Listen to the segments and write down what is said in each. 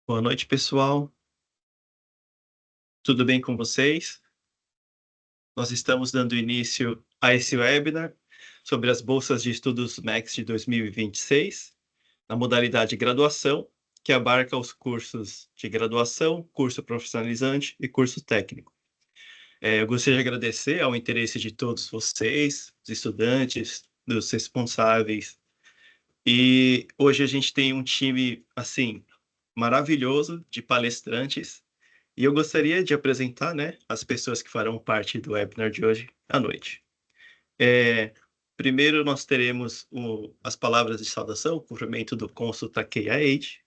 Boa noite, pessoal. Tudo bem com vocês? Nós estamos dando início a esse webinar sobre as bolsas de estudos MEC de 2026, na modalidade graduação, que abarca os cursos de graduação, curso profissionalizante e curso técnico. Eu gostaria de agradecer ao interesse de todos vocês, os estudantes, dos responsáveis. E hoje a gente tem um time, assim, maravilhoso de palestrantes. E eu gostaria de apresentar, né, as pessoas que farão parte do webinar de hoje à noite. Primeiro nós teremos as palavras de saudação, o cumprimento do cônsul Takeya Eiichi.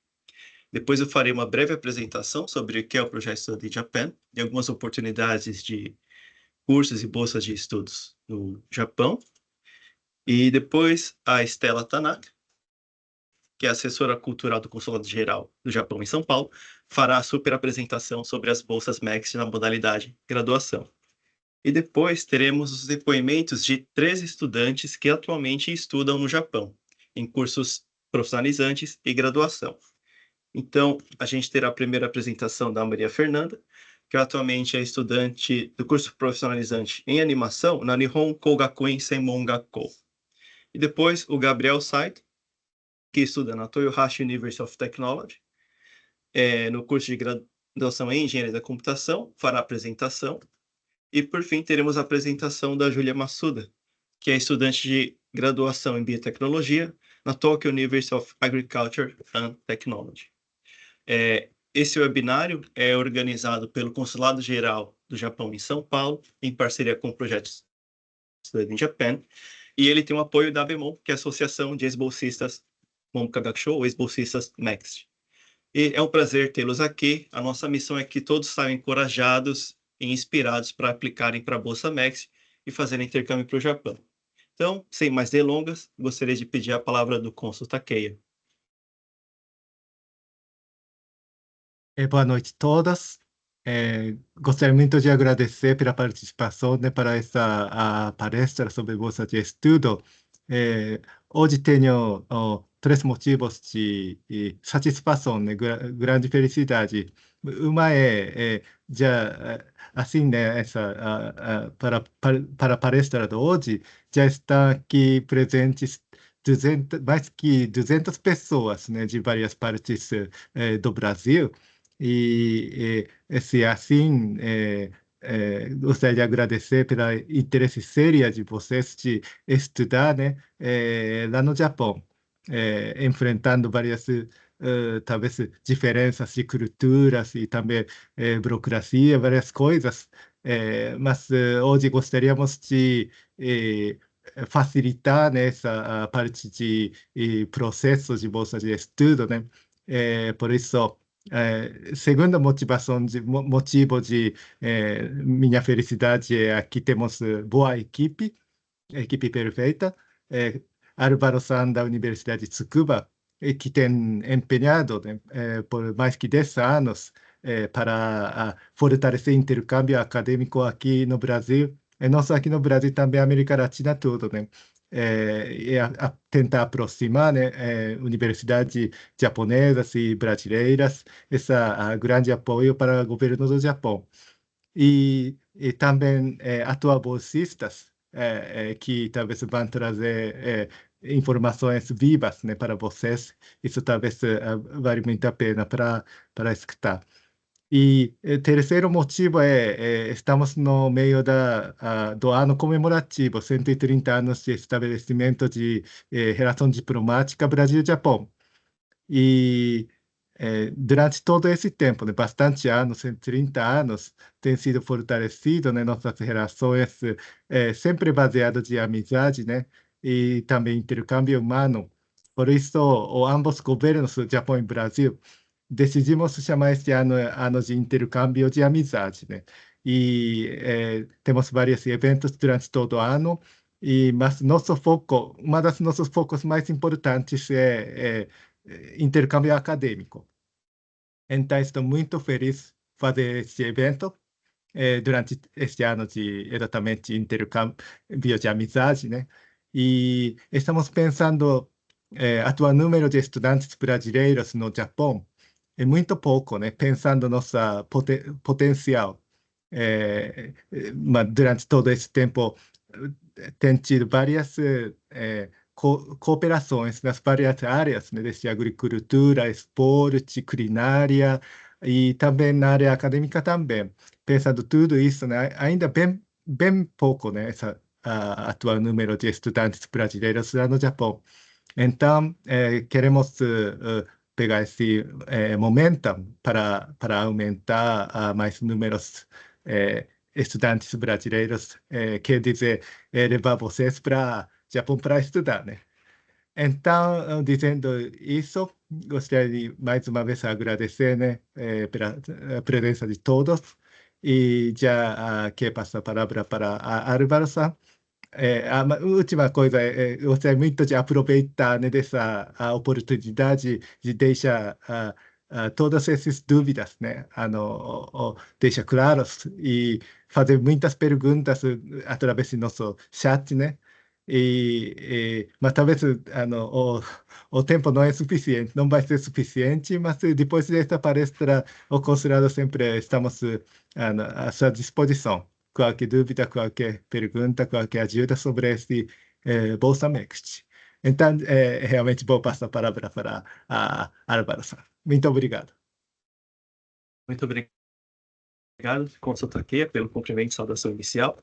Depois eu farei uma breve apresentação sobre o que é o projeto Study Japan e algumas oportunidades de cursos e bolsas de estudos no Japão. E depois a Stella Tanaka, que é assessora cultural do Consulado Geral do Japão em São Paulo, fará a super apresentação sobre as bolsas MEC na modalidade graduação. E depois teremos os depoimentos de 3 estudantes que atualmente estudam no Japão, em cursos profissionalizantes e graduação. Então, a gente terá a primeira apresentação da Maria Fernanda, que atualmente é estudante do curso profissionalizante em animação na Nihon Kogakuin Senmon Gakkou. E depois o Gabriel Saito, que estuda na Toyohashi University of Technology, no curso de graduação em Engenharia da Computação, fará a apresentação. E, por fim, teremos a apresentação da Júlia Massuda, que é estudante de graduação em Biotecnologia na Tokyo University of Agriculture and Technology. Esse webinário é organizado pelo Consulado Geral do Japão em São Paulo, em parceria com o projeto Study in Japan, e ele tem o apoio da ABEMON, que é a Associação de Ex-Bolsistas Momka Gakusho, ou Ex-Bolsistas MEXT. E é um prazer tê-los aqui. A nossa missão é que todos saiam encorajados e inspirados para aplicarem para a Bolsa MEC e fazerem intercâmbio para o Japão. Então, sem mais delongas, gostaria de pedir a palavra do cônsul Takeya. Boa noite a todos. Gostaria muito de agradecer pela participação, né, para essa palestra sobre bolsa de estudo. Hoje tenho três motivos de satisfação, né, grande felicidade. Uma já assim, né, para a palestra de hoje, já está aqui presentes 200, mais que 200 pessoas, né, de várias partes do Brasil. Se assim, gostaria de agradecer pela interesse sério de vocês de estudar, né, lá no Japão, enfrentando várias, talvez, diferenças de culturas e também burocracia, várias coisas. Mas hoje gostaríamos de facilitar, né, essa a parte de processos de bolsa de estudo, né? Por isso, segunda motivo de minha felicidade é aqui temos boa equipe perfeita. Álvaro-san da Universidade de Tsukuba, que tem empenhado, né, por mais que 10 anos para fortalecer intercâmbio acadêmico aqui no Brasil, e não só aqui no Brasil, também América Latina toda, né? Tentar aproximar, né, universidades japonesas e brasileiras, esse grande apoio para o governo do Japão. E também atuar bolsistas que talvez vão trazer informações vivas, né, para vocês. Isso talvez vale muito a pena para escutar. E terceiro motivo estamos no meio do ano comemorativo, 130 anos de estabelecimento de relação diplomática Brasil-Japão. E durante todo esse tempo, né, bastante anos, 130 anos, tem sido fortalecido, né, nossas relações, sempre baseadas de amizade, né, e também intercâmbio humano. Por isso, ambos governos, Japão e Brasil, decidimos chamar este ano ano de intercâmbio de amizade, né? E temos vários eventos durante todo o ano, mas uma das nossos focos mais importantes intercâmbio acadêmico. Então, estou muito feliz de fazer este evento durante este ano de exatamente intercâmbio de amizade, né? E estamos pensando atuar número de estudantes brasileiros no Japão. é muito pouco, né? Pensando nossa potencial. Durante todo esse tempo, tem tido várias cooperações nas várias áreas, né? Desde agricultura, esporte, culinária e também na área acadêmica também. Pensando tudo isso, né? Ainda bem pouco, né? Essa atual número de estudantes brasileiros lá no Japão. Então, queremos pegar esse momentum para aumentar mais números estudantes brasileiros, quer dizer, levar vocês para Japão para estudar, né? Então, dizendo isso, gostaria de mais uma vez agradecer, né, pela presença de todos. E já quero passar a palavra para a Álvaro-san. Última coisa, gostaria muito de aproveitar, né, dessa oportunidade de deixar todas essas dúvidas, né, deixar claras e fazer muitas perguntas através do nosso chat, né, mas talvez o tempo não é suficiente, não vai ser suficiente, mas depois desta palestra, o consulado sempre estamos à sua disposição. Qualquer dúvida, qualquer pergunta, qualquer ajuda sobre esse Bolsa Next. Então, realmente vou passar a palavra para a Álvaro-san. Muito obrigado. Muito obrigado, Consul Takeia, pelo cumprimento e saudação inicial.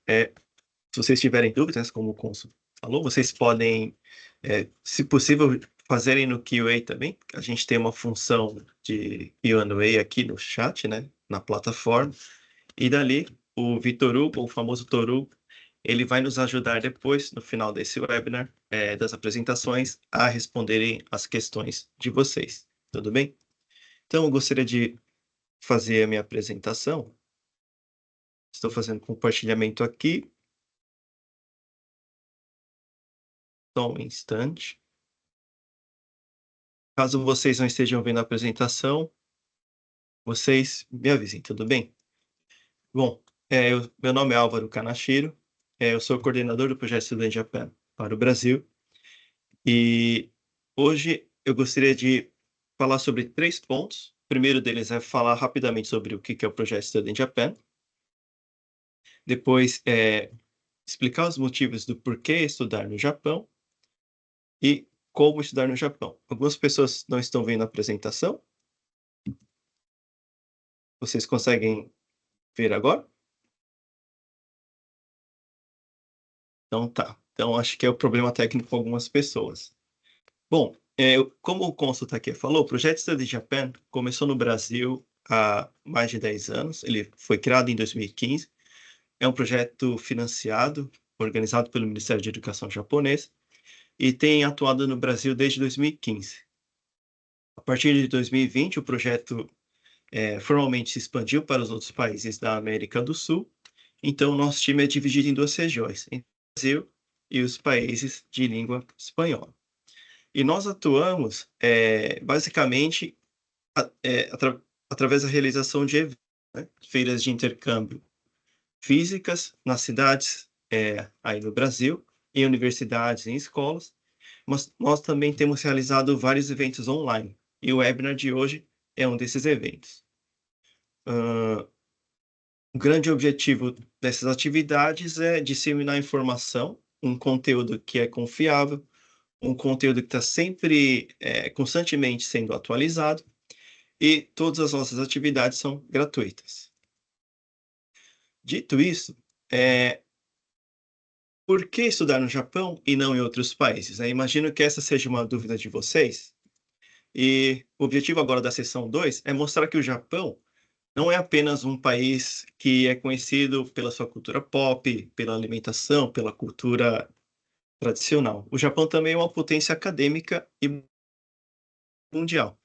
Se vocês tiverem dúvidas, como o Consul falou, vocês podem, se possível, fazerem no Q&A também. A gente tem uma função de Q&A aqui no chat, né, na plataforma. E dali, o Vitor Hugo, o famoso Toru, ele vai nos ajudar depois, no final desse webinar, das apresentações, a responderem as questões de vocês. Tudo bem? Então, eu gostaria de fazer a minha apresentação. Estou fazendo compartilhamento aqui. Só um instante. Caso vocês não estejam vendo a apresentação, vocês me avisem, tudo bem? Bom, meu nome é Álvaro Kanashiro, eu sou coordenador do projeto Student Japan para o Brasil, e hoje eu gostaria de falar sobre 3 pontos. O primeiro deles é falar rapidamente sobre o que é o projeto Student Japan. Depois, explicar os motivos do porquê estudar no Japão e como estudar no Japão. Algumas pessoas não estão vendo a apresentação. Vocês conseguem ver agora? Então tá. Então acho que é o problema técnico com algumas pessoas. Bom, como o Consul aqui falou, o projeto Study Japan começou no Brasil há mais de 10 anos. Ele foi criado em 2015. É um projeto financiado, organizado pelo Ministério de Educação japonês e tem atuado no Brasil desde 2015. A partir de 2020, o projeto formalmente se expandiu para os outros países da América do Sul. Então, nosso time é dividido em 2 regiões, entre o Brasil e os países de língua espanhola. E nós atuamos, basicamente, através da realização de eventos, né? Feiras de intercâmbio físicas nas cidades aí no Brasil, em universidades, em escolas, mas nós também temos realizado vários eventos online, e o webinar de hoje é um desses eventos. O grande objetivo dessas atividades é disseminar informação, um conteúdo que é confiável, um conteúdo que está sempre, constantemente sendo atualizado, e todas as nossas atividades são gratuitas. Dito isso, por que estudar no Japão e não em outros países? Imagino que essa seja uma dúvida de vocês, e o objetivo agora da sessão 2 é mostrar que o Japão não é apenas um país que é conhecido pela sua cultura pop, pela alimentação, pela cultura tradicional. O Japão também é uma potência acadêmica e mundial.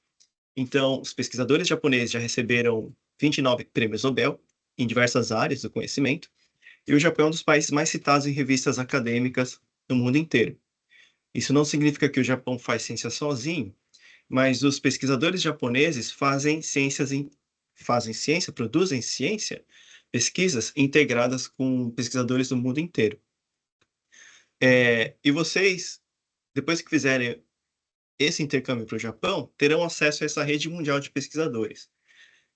Então, os pesquisadores japoneses já receberam 29 prêmios Nobel em diversas áreas do conhecimento, e o Japão é um dos países mais citados em revistas acadêmicas no mundo inteiro. Isso não significa que o Japão faz ciência sozinho, mas os pesquisadores japoneses produzem ciência, pesquisas integradas com pesquisadores do mundo inteiro. E vocês, depois que fizerem esse intercâmbio para o Japão terão acesso a essa rede mundial de pesquisadores.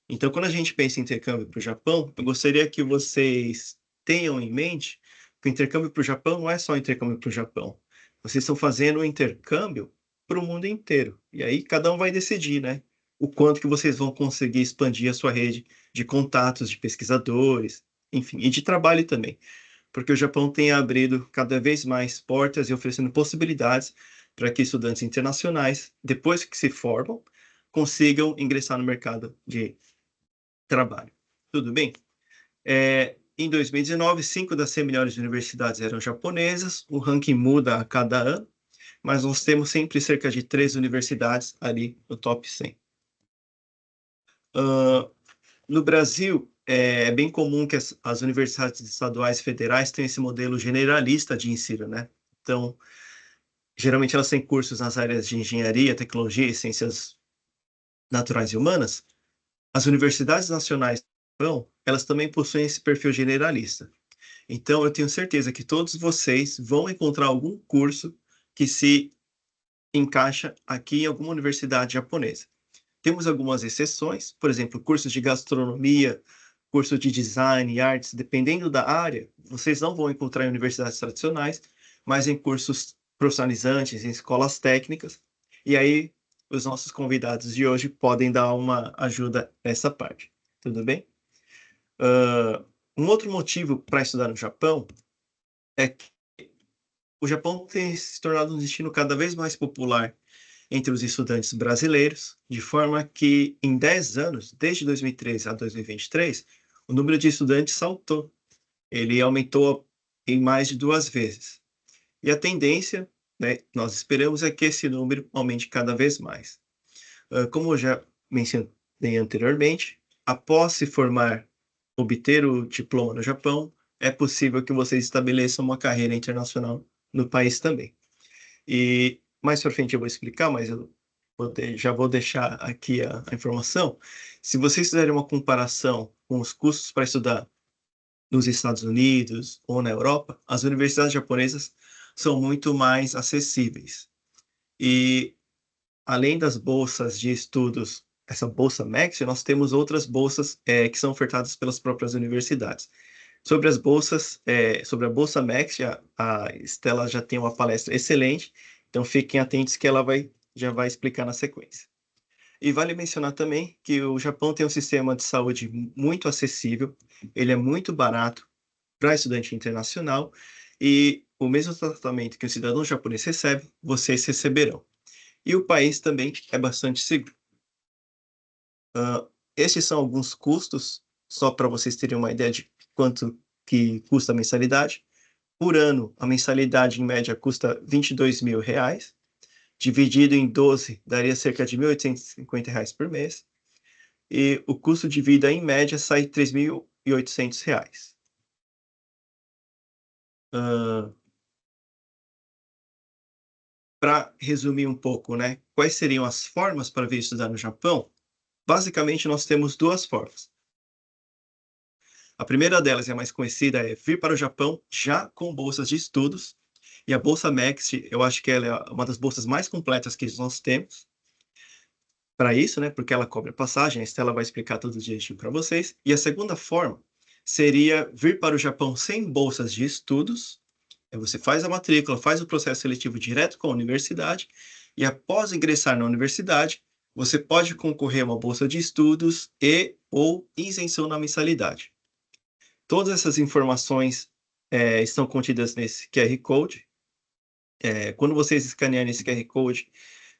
Então, quando a gente pensa em intercâmbio para o Japão, eu gostaria que vocês tenham em mente que o intercâmbio para o Japão não é só intercâmbio para o Japão. Vocês estão fazendo um intercâmbio para o mundo inteiro. E aí cada um vai decidir, né? O quanto que vocês vão conseguir expandir a sua rede de contatos de pesquisadores, enfim, e de trabalho também. Porque o Japão tem abrido cada vez mais portas e oferecendo possibilidades para que estudantes internacionais, depois que se formam, consigam ingressar no mercado de trabalho. Tudo bem? Em 2019, 5 das 100 melhores universidades eram japonesas, o ranking muda a cada ano, mas nós temos sempre cerca de 3 universidades ali no top 100. No Brasil, é bem comum que as universidades estaduais e federais tenham esse modelo generalista de ensino, né? Então, geralmente elas têm cursos nas áreas de engenharia, tecnologia e ciências naturais e humanas. As universidades nacionais, elas também possuem esse perfil generalista. Então, eu tenho certeza que todos vocês vão encontrar algum curso que se encaixa aqui em alguma universidade japonesa. Temos algumas exceções, por exemplo, cursos de gastronomia, curso de design e artes, dependendo da área, vocês não vão encontrar em universidades tradicionais, mas em cursos profissionalizantes, em escolas técnicas. E aí, os nossos convidados de hoje podem dar uma ajuda nessa parte. Tudo bem? Um outro motivo para estudar no Japão é que o Japão tem se tornado um destino cada vez mais popular entre os estudantes brasileiros, de forma que em 10 anos, desde 2013 a 2023, o número de estudantes saltou. Ele aumentou em mais de 2 vezes. E a tendência, né, nós esperamos, é que esse número aumente cada vez mais. Como eu já mencionei anteriormente, após se formar, obter o diploma no Japão, é possível que vocês estabeleçam uma carreira internacional no país também. E mais para frente eu vou explicar, mas eu já vou deixar aqui a informação. Se vocês fizerem uma comparação com os custos para estudar nos Estados Unidos ou na Europa, as universidades japonesas são muito mais acessíveis. E além das bolsas de estudos, essa bolsa Max, nós temos outras bolsas que são ofertadas pelas próprias universidades. Sobre as bolsas, sobre a bolsa Max, a Estela já tem uma palestra excelente, então fiquem atentos que ela já vai explicar na sequência. E vale mencionar também que o Japão tem um sistema de saúde muito acessível, ele é muito barato para estudante internacional e o mesmo tratamento que o cidadão japonês recebe, vocês receberão. E o país também é bastante seguro. Estes são alguns custos, só para vocês terem uma ideia de quanto que custa a mensalidade. Por ano, a mensalidade em média custa R$ 22.000, dividido em 12 daria cerca de R$ 1.850 por mês. E o custo de vida em média sai R$ 3.800. Para resumir um pouco, né, quais seriam as formas para vir estudar no Japão? Basicamente, nós temos duas formas. A primeira delas, e a mais conhecida, é vir para o Japão já com bolsas de estudos. E a Bolsa Max, eu acho que ela é uma das bolsas mais completas que nós temos para isso, né? Porque ela cobre a passagem, a Estela vai explicar tudo direitinho para vocês. E a segunda forma seria vir para o Japão sem bolsas de estudos. Você faz a matrícula, faz o processo seletivo direto com a universidade, e após ingressar na universidade, você pode concorrer a uma bolsa de estudos e ou isenção na mensalidade. Todas essas informações estão contidas nesse QR Code. Quando vocês escanearem esse QR Code,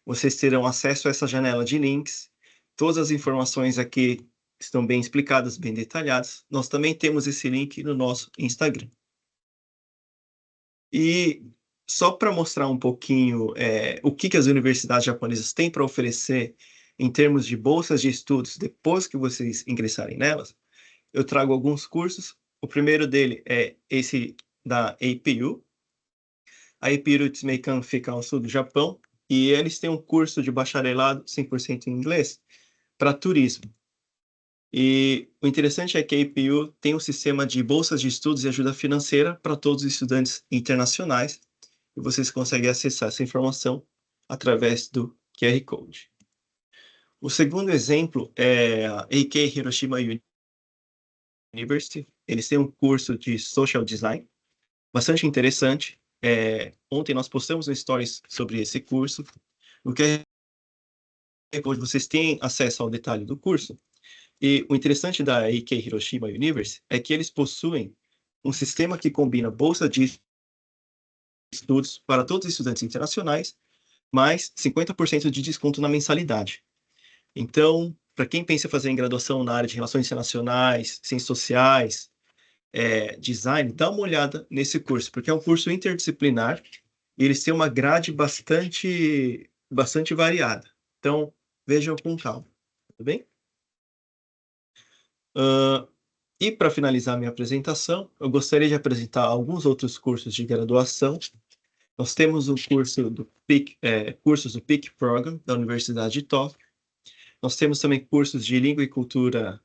vocês terão acesso a essa janela de links. Todas as informações aqui estão bem explicadas, bem detalhadas. Nós também temos esse link no nosso Instagram. E só para mostrar um pouquinho o que as universidades japonesas têm para oferecer em termos de bolsas de estudos depois que vocês ingressarem nelas, eu trago alguns cursos. O primeiro dele é esse da APU. A APU Ritsumeikan fica ao sul do Japão e eles têm um curso de bacharelado 100% em inglês para turismo. E o interessante é que a APU tem um sistema de bolsas de estudos e ajuda financeira para todos os estudantes internacionais. E vocês conseguem acessar essa informação através do QR Code. O segundo exemplo é a AK Hiroshima University. Eles têm um curso de Social Design, bastante interessante. Ontem nós postamos um stories sobre esse curso. No QR Code vocês têm acesso ao detalhe do curso. E o interessante da AK Hiroshima University é que eles possuem um sistema que combina bolsa de estudos para todos os estudantes internacionais, mais 50% de desconto na mensalidade. Então, para quem pensa em fazer em graduação na área de relações internacionais, ciências sociais, design, dá uma olhada nesse curso, porque é um curso interdisciplinar e eles têm uma grade bastante variada. Então, vejam com calma, tudo bem? E para finalizar minha apresentação, eu gostaria de apresentar alguns outros cursos de graduação. Nós temos o curso do cursos do PIC Program, da Universidade de Tóquio. Nós temos também cursos de língua e cultura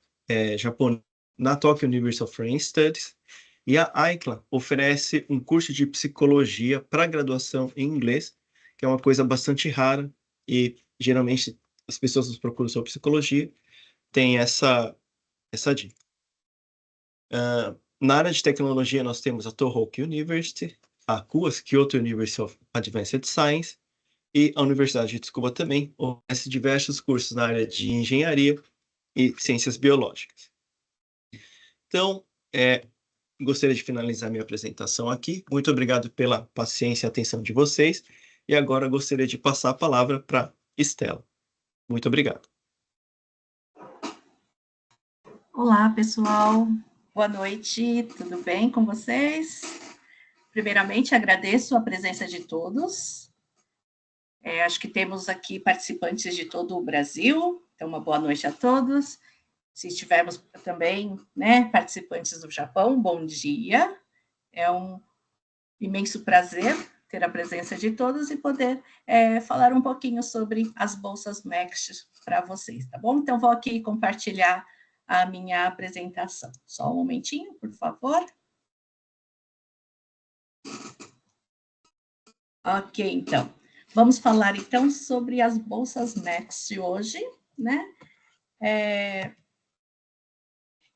japonesa na Tokyo University of Foreign Studies. E a AICLA oferece um curso de psicologia para graduação em inglês, que é uma coisa bastante rara e geralmente as pessoas nos procuram sobre psicologia, tem essa dica. Na área de tecnologia, nós temos a Tohoku University, a KUAS, Kyoto University of Advanced Science, e a Universidade de Tsukuba também oferece diversos cursos na área de engenharia e ciências biológicas. Então, gostaria de finalizar minha apresentação aqui. Muito obrigado pela paciência e atenção de vocês. E agora gostaria de passar a palavra para Estela. Muito obrigado. Olá, pessoal. Boa noite. Tudo bem com vocês? Primeiramente, agradeço a presença de todos. Acho que temos aqui participantes de todo o Brasil. Então, uma boa noite a todos. Se tivermos também, participantes do Japão, bom dia. É um imenso prazer ter a presença de todos e poder falar um pouquinho sobre as bolsas MEXT para vocês, tá bom? Então, vou aqui compartilhar a minha apresentação. Só um momentinho, por favor. Ok, então. Vamos falar, então, sobre as bolsas MEXT hoje, né?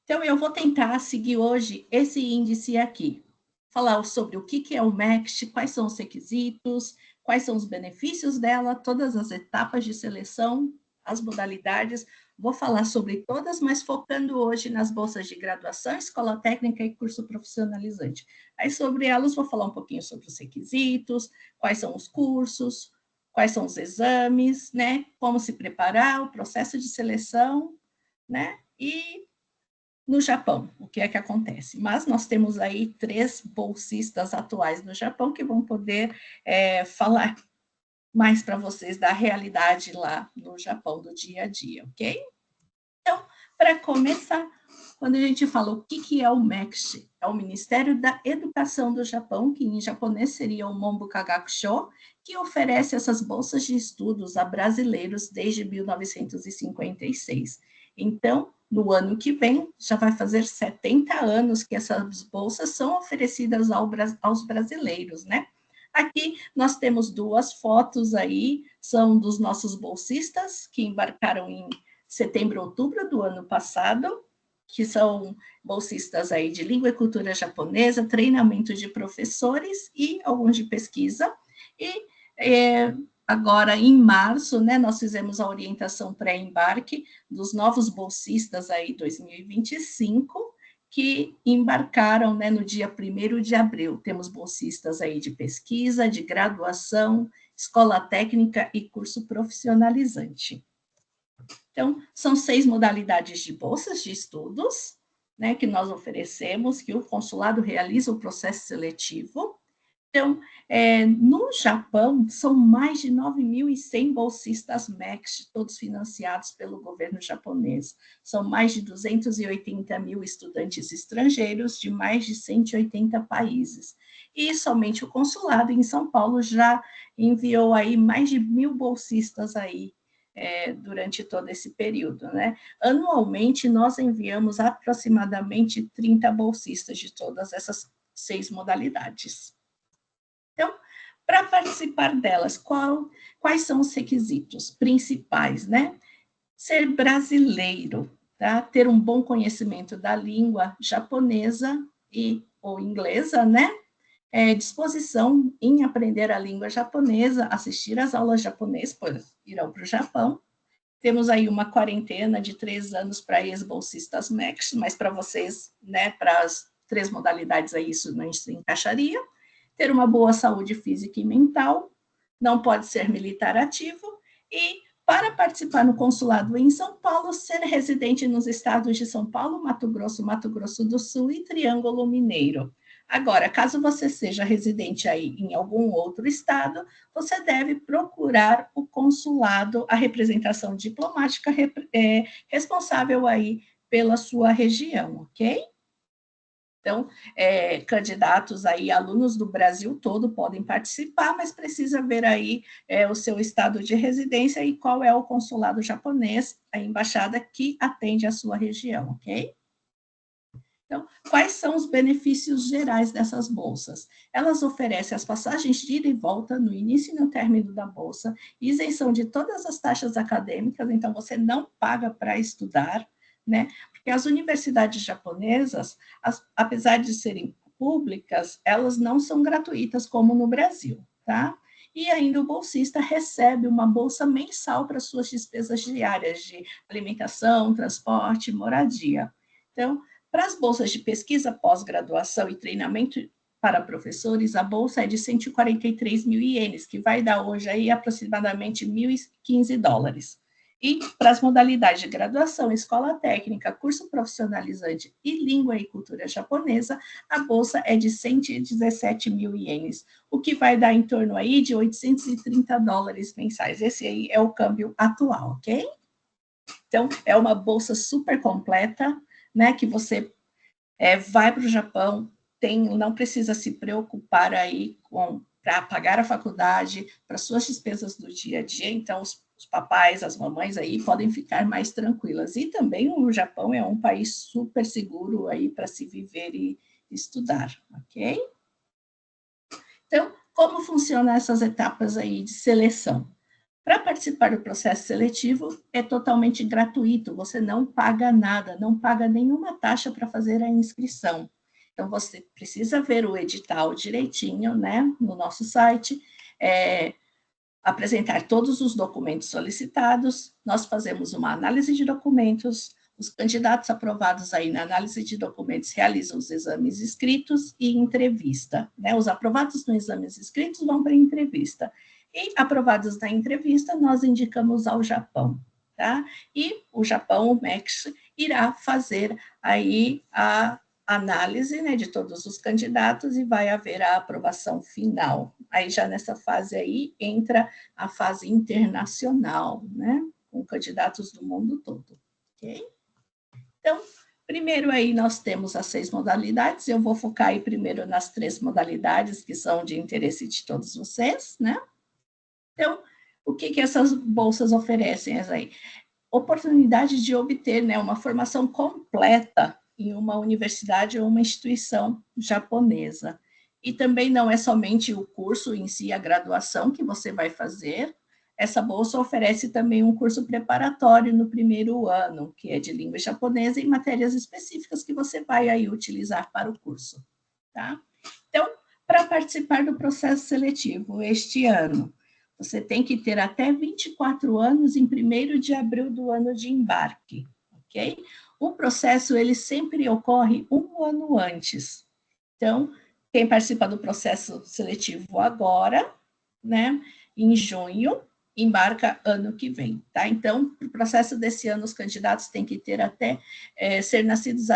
Então, eu vou tentar seguir hoje esse índice aqui. Falar sobre o que é o MEXT, quais são os requisitos, quais são os benefícios dela, todas as etapas de seleção, as modalidades. Vou falar sobre todas, mas focando hoje nas bolsas de graduação, escola técnica e curso profissionalizante. Aí, sobre elas, vou falar um pouquinho sobre os requisitos, quais são os cursos, quais são os exames, né? Como se preparar, o processo de seleção, né? E no Japão, o que é que acontece? Mas nós temos aí 3 bolsistas atuais no Japão que vão poder falar mais para vocês da realidade lá no Japão, do dia a dia, ok? Então, para começar, quando a gente fala o que é o MEXT, é o Ministério da Educação do Japão, que em japonês seria o Monbuka Gakusho, que oferece essas bolsas de estudos a brasileiros desde 1956. Então, no ano que vem, já vai fazer 70 anos que essas bolsas são oferecidas aos brasileiros, né? Aqui nós temos 2 fotos aí, são dos nossos bolsistas que embarcaram em setembro, outubro do ano passado, que são bolsistas aí de língua e cultura japonesa, treinamento de professores e alguns de pesquisa. E agora, em março, né, nós fizemos a orientação pré-embarque dos novos bolsistas aí 2025, que embarcaram, né, no dia 1º de abril. Temos bolsistas aí de pesquisa, de graduação, escola técnica e curso profissionalizante. Então, são 6 modalidades de bolsas de estudos, né, que nós oferecemos, que o consulado realiza o processo seletivo. Então, no Japão, são mais de 9.100 bolsistas MEXT, todos financiados pelo governo japonês. São mais de 280 mil estudantes estrangeiros de mais de 180 países. E somente o consulado em São Paulo já enviou aí mais de 1.000 bolsistas aí, durante todo esse período, né? Anualmente, nós enviamos aproximadamente 30 bolsistas de todas essas 6 modalidades. Então, Para participar delas, quais são os requisitos principais, né? Ser brasileiro, tá? Ter um bom conhecimento da língua japonesa ou inglesa, né? Disposição em aprender a língua japonesa, assistir às aulas japonesas, pois irão para o Japão. Temos aí uma quarentena de 3 anos para ex-bolsistas MEC, mas para vocês, né, para as 3 modalidades aí, isso não se encaixaria. Ter uma boa saúde física e mental, não pode ser militar ativo, e para participar no consulado em São Paulo, ser residente nos estados de São Paulo, Mato Grosso do Sul e Triângulo Mineiro. Agora, caso você seja residente aí em algum outro estado, você deve procurar o consulado, a representação diplomática responsável aí pela sua região, ok? Então, candidatos aí, alunos do Brasil todo podem participar, mas precisa ver aí o seu estado de residência e qual é o consulado japonês, a embaixada que atende a sua região, ok? Então, quais são os benefícios gerais dessas bolsas? Elas oferecem as passagens de ida e volta no início e no término da bolsa, isenção de todas as taxas acadêmicas, então você não paga para estudar, né? Porque as universidades japonesas, apesar de serem públicas, elas não são gratuitas como no Brasil, tá? E ainda o bolsista recebe uma bolsa mensal para suas despesas diárias de alimentação, transporte, moradia. Então, para as bolsas de pesquisa, pós-graduação e treinamento para professores, a bolsa é de 143 mil ienes, que vai dar hoje aí aproximadamente $1.015. E para as modalidades de graduação, escola técnica, curso profissionalizante e língua e cultura japonesa, a bolsa é de 117 mil ienes, o que vai dar em torno aí de $830 mensais. Esse aí é o câmbio atual, ok? Então, é uma bolsa super completa, né, que você vai para o Japão, não precisa se preocupar aí para pagar a faculdade, para suas despesas do dia a dia, então os papais, as mamães aí podem ficar mais tranquilas. E também o Japão é um país super seguro aí para se viver e estudar, ok? Então, como funcionam essas etapas aí de seleção? Para participar do processo seletivo, é totalmente gratuito, você não paga nada, não paga nenhuma taxa para fazer a inscrição. Então, você precisa ver o edital direitinho, né, no nosso site, apresentar todos os documentos solicitados, nós fazemos uma análise de documentos, os candidatos aprovados aí na análise de documentos realizam os exames escritos e entrevista, né, os aprovados nos exames escritos vão para a entrevista. E aprovados na entrevista, nós indicamos ao Japão, tá? E o Japão, o MEC, irá fazer aí a análise, né, de todos os candidatos e vai haver a aprovação final. Aí já nessa fase aí entra a fase internacional, né, com candidatos do mundo todo, ok? Então, primeiro aí nós temos as 6 modalidades, eu vou focar aí primeiro nas 3 modalidades que são de interesse de todos vocês, né? Então, o que essas bolsas oferecem aí? Oportunidade de obter, né, uma formação completa em uma universidade ou uma instituição japonesa. E também não é somente o curso em si, a graduação que você vai fazer, essa bolsa oferece também um curso preparatório no primeiro ano, que é de língua japonesa e matérias específicas que você vai aí utilizar para o curso, tá? Então, para participar do processo seletivo este ano, você tem que ter até 24 anos em 1º de abril do ano de embarque, ok? O processo, ele sempre ocorre 1 ano antes. Então, quem participa do processo seletivo agora, né, em junho, embarca ano que vem, tá? Então, o processo desse ano, os candidatos têm que ter ser nascidos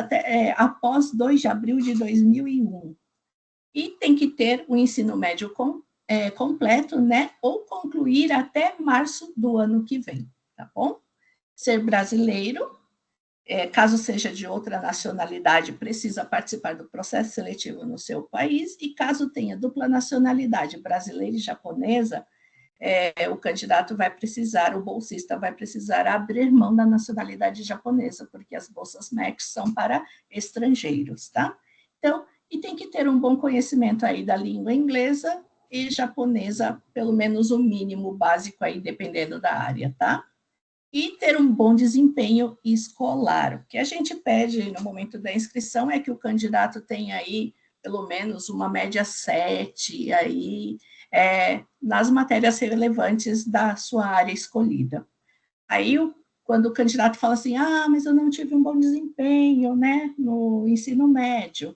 após 2 de abril de 2001. E tem que ter o ensino médio completo, né? Ou concluir até março do ano que vem, tá bom? Ser brasileiro, caso seja de outra nacionalidade, precisa participar do processo seletivo no seu país, e caso tenha dupla nacionalidade, brasileira e japonesa, o candidato vai precisar, o bolsista vai precisar abrir mão da nacionalidade japonesa, porque as bolsas MEC são para estrangeiros, tá? Então, e tem que ter um bom conhecimento aí da língua inglesa e japonesa, pelo menos o mínimo básico aí, dependendo da área, tá? E ter um bom desempenho escolar. O que a gente pede no momento da inscrição é que o candidato tenha aí pelo menos uma média 7 aí, nas matérias relevantes da sua área escolhida. Aí, quando o candidato fala assim, mas eu não tive um bom desempenho, né, no ensino médio,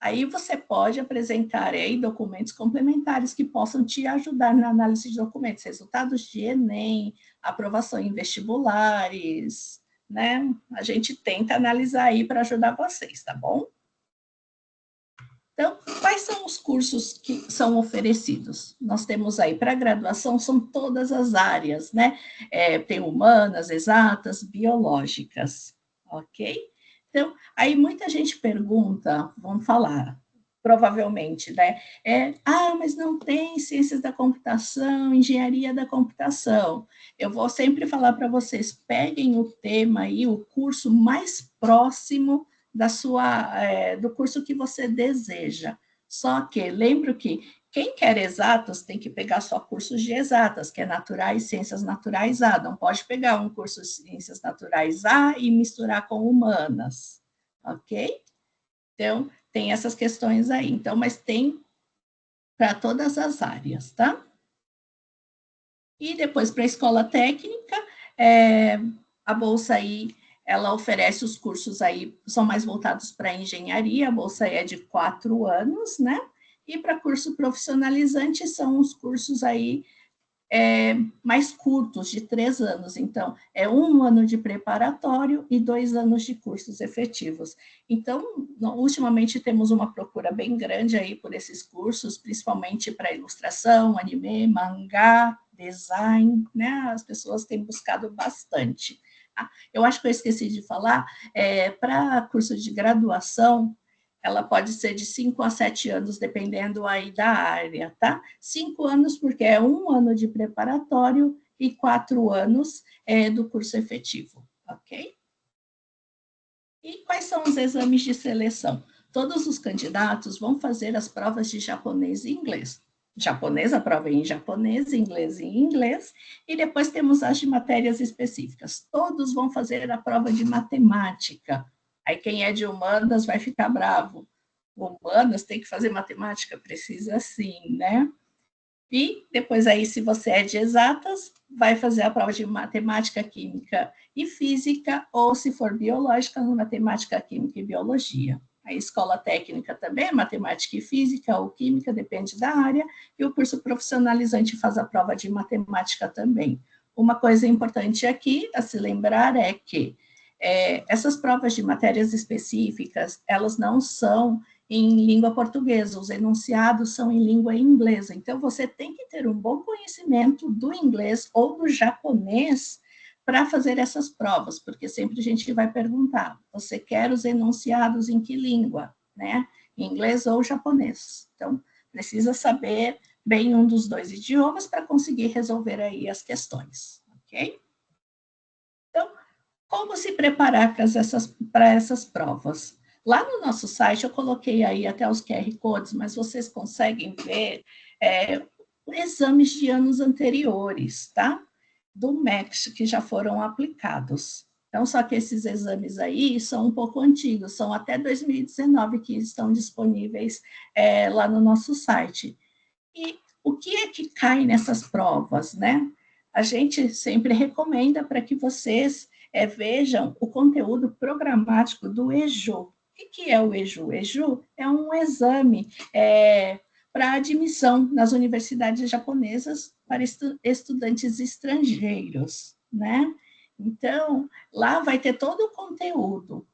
aí você pode apresentar aí documentos complementares que possam te ajudar na análise de documentos, resultados de Enem, aprovação em vestibulares, né? A gente tenta analisar aí para ajudar vocês, tá bom? Então, quais são os cursos que são oferecidos? Nós temos aí, para graduação, são todas as áreas, né? Tem humanas, exatas, biológicas, ok? Então, aí muita gente pergunta, vamos falar, provavelmente, né? Mas não tem ciências da computação, engenharia da computação. Eu vou sempre falar para vocês, peguem o tema aí, o curso mais próximo do curso que você deseja. Só que lembro que quem quer exatas tem que pegar só cursos de exatas, que é naturais, ciências naturais A. Não pode pegar um curso de ciências naturais A e misturar com humanas, ok? Então, tem essas questões aí. Então, mas tem para todas as áreas, tá? E depois, para a escola técnica, a bolsa aí, ela oferece os cursos aí, são mais voltados para engenharia, a bolsa é de 4 anos, né? E para curso profissionalizante são os cursos aí mais curtos, de 3 anos. Então, é 1 ano de preparatório e 2 anos de cursos efetivos. Então, ultimamente temos uma procura bem grande aí por esses cursos, principalmente para ilustração, anime, mangá, design, né? As pessoas têm buscado bastante. Eu acho que eu esqueci de falar, para curso de graduação, ela pode ser de 5 a 7 anos, dependendo aí da área, tá? 5 anos, porque é 1 ano de preparatório e 4 anos do curso efetivo, ok? E quais são os exames de seleção? Todos os candidatos vão fazer as provas de japonês e inglês. Japonês, a prova é em japonês, inglês em inglês, e depois temos as de matérias específicas. Todos vão fazer a prova de matemática. Aí quem é de humanas vai ficar bravo. Humanas tem que fazer matemática, precisa sim, né? E depois aí, se você é de exatas, vai fazer a prova de matemática, química e física, ou se for biológica, matemática, química e biologia. A escola técnica também é matemática e física ou química, depende da área, e o curso profissionalizante faz a prova de matemática também. Uma coisa importante aqui a se lembrar é que essas provas de matérias específicas, elas não são em língua portuguesa, os enunciados são em língua inglesa. Então, você tem que ter um bom conhecimento do inglês ou do japonês para fazer essas provas, porque sempre a gente vai perguntar, você quer os enunciados em que língua, né? Inglês ou japonês. Então, precisa saber bem um dos 2 idiomas para conseguir resolver aí as questões, ok? Então, como se preparar para essas provas? Lá no nosso site, eu coloquei aí até os QR Codes, mas vocês conseguem ver exames de anos anteriores, tá? Do MEC, que já foram aplicados. Então, só que esses exames aí são um pouco antigos, são até 2019 que estão disponíveis lá no nosso site. E o que é que cai nessas provas, né? A gente sempre recomenda para que vocês vejam o conteúdo programático do EJU. O que é o EJU? O EJU é um exame para admissão nas universidades japonesas para estudantes estrangeiros, né? Então, lá vai ter todo o conteúdo.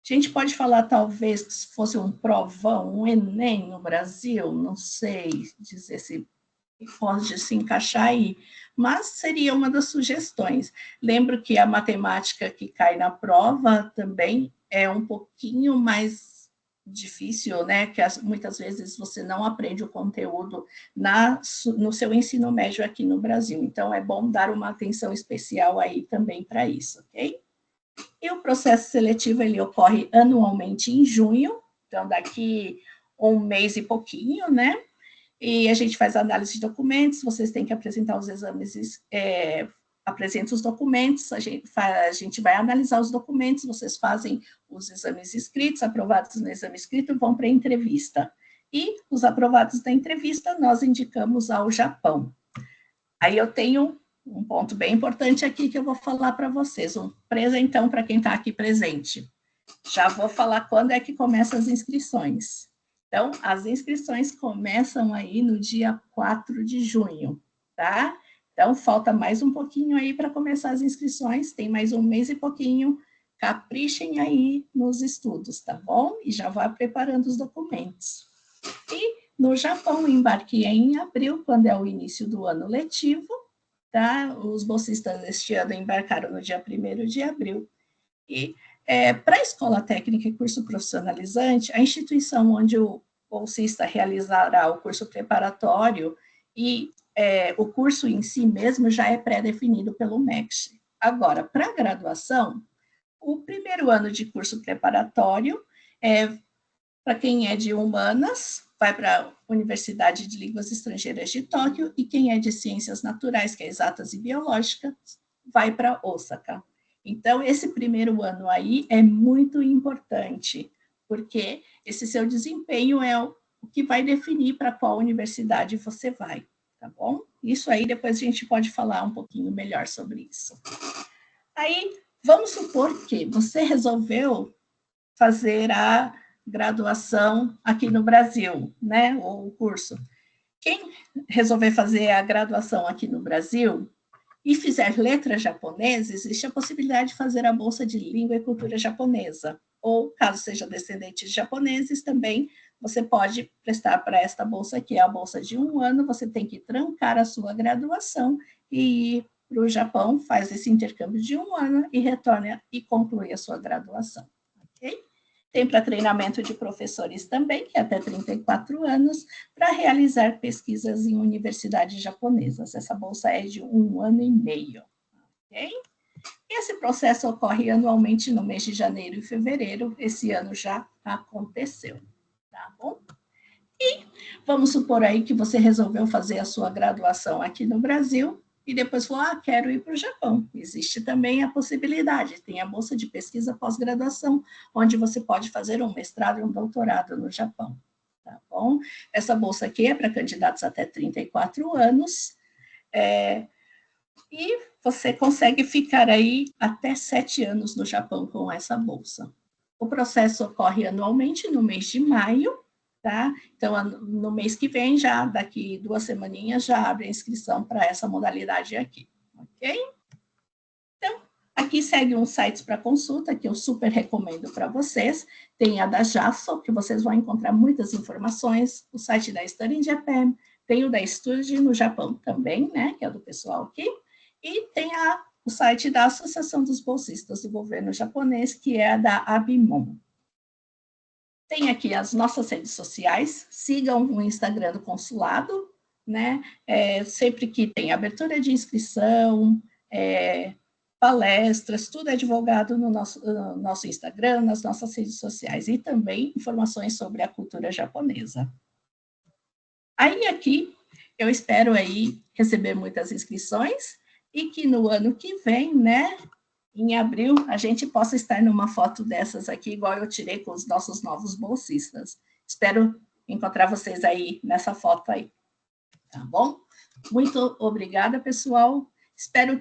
A gente pode falar, talvez, que se fosse um provão, um Enem no Brasil, não sei dizer se pode se encaixar aí, mas seria uma das sugestões. Lembro que a matemática que cai na prova também é um pouquinho mais difícil, né? Que muitas vezes você não aprende o conteúdo no seu ensino médio aqui no Brasil. Então, é bom dar uma atenção especial aí também para isso, ok? E o processo seletivo, ele ocorre anualmente em junho, então daqui 1 mês e pouquinho, né? e a gente faz análise de documentos, vocês têm que apresentar os exames, apresenta os documentos, a gente vai analisar os documentos, vocês fazem os exames escritos, aprovados no exame escrito, vão para a entrevista. E os aprovados da entrevista, nós indicamos ao Japão. Aí eu tenho um ponto bem importante aqui que eu vou falar para vocês, um presentão para quem está aqui presente. Já vou falar quando é que começam as inscrições. Então, as inscrições começam aí no dia 4 de junho, tá? Então, falta mais um pouquinho aí para começar as inscrições, tem mais um mês e pouquinho, caprichem aí nos estudos, tá bom? E já vá preparando os documentos. E no Japão, embarquei em abril, quando é o início do ano letivo, tá? Os bolsistas este ano embarcaram no dia 1º de abril. E para a escola técnica e curso profissionalizante, a instituição onde o bolsista realizará o curso preparatório e o curso em si mesmo já é pré-definido pelo MEC. Agora, para a graduação, o primeiro ano de curso preparatório para quem é de humanas, vai para a Universidade de Línguas Estrangeiras de Tóquio, e quem é de ciências naturais, que é exatas e biológicas, vai para Osaka. Então, esse primeiro ano aí é muito importante, porque esse seu desempenho é o que vai definir para qual universidade você vai, tá bom? Isso aí depois a gente pode falar um pouquinho melhor sobre isso. Aí, vamos supor que você resolveu fazer a graduação aqui no Brasil, né, o curso. Quem resolver fazer a graduação aqui no Brasil e fizer letras japonesas, existe a possibilidade de fazer a bolsa de língua e cultura japonesa. Ou, caso seja descendente de japoneses, também você pode prestar para esta bolsa, que é a bolsa de 1 ano, você tem que trancar a sua graduação e ir para o Japão, faz esse intercâmbio de 1 ano e retorna e conclui a sua graduação. Ok? Tem para treinamento de professores também, que é até 34 anos, para realizar pesquisas em universidades japonesas. Essa bolsa é de 1 ano e meio. Ok? Esse processo ocorre anualmente no mês de janeiro e fevereiro. Esse ano já aconteceu. Tá bom? E vamos supor aí que você resolveu fazer a sua graduação aqui no Brasil, e depois falou, quero ir para o Japão. Existe também a possibilidade, tem a bolsa de pesquisa pós-graduação, onde você pode fazer um mestrado e um doutorado no Japão, tá bom? Essa bolsa aqui é para candidatos até 34 anos, e você consegue ficar aí até 7 anos no Japão com essa bolsa. O processo ocorre anualmente no mês de maio, tá? Então, no mês que vem, já daqui 2 semaninhas, já abre a inscrição para essa modalidade aqui, ok? Então, aqui segue uns sites para consulta, que eu super recomendo para vocês. Tem a da JASO, que vocês vão encontrar muitas informações, o site da Study in Japan, tem o da Study no Japão também, né, que é do pessoal aqui, e tem o site da Associação dos Bolsistas do Governo Japonês, que é a da Abimon. Tem aqui as nossas redes sociais, sigam o Instagram do consulado, né? Sempre que tem abertura de inscrição, palestras, tudo é divulgado no nosso Instagram, nas nossas redes sociais, e também informações sobre a cultura japonesa. Aí aqui, eu espero aí receber muitas inscrições, e que no ano que vem, né, em abril, a gente possa estar numa foto dessas aqui, igual eu tirei com os nossos novos bolsistas. Espero encontrar vocês aí nessa foto aí, tá bom? Muito obrigada, pessoal. Espero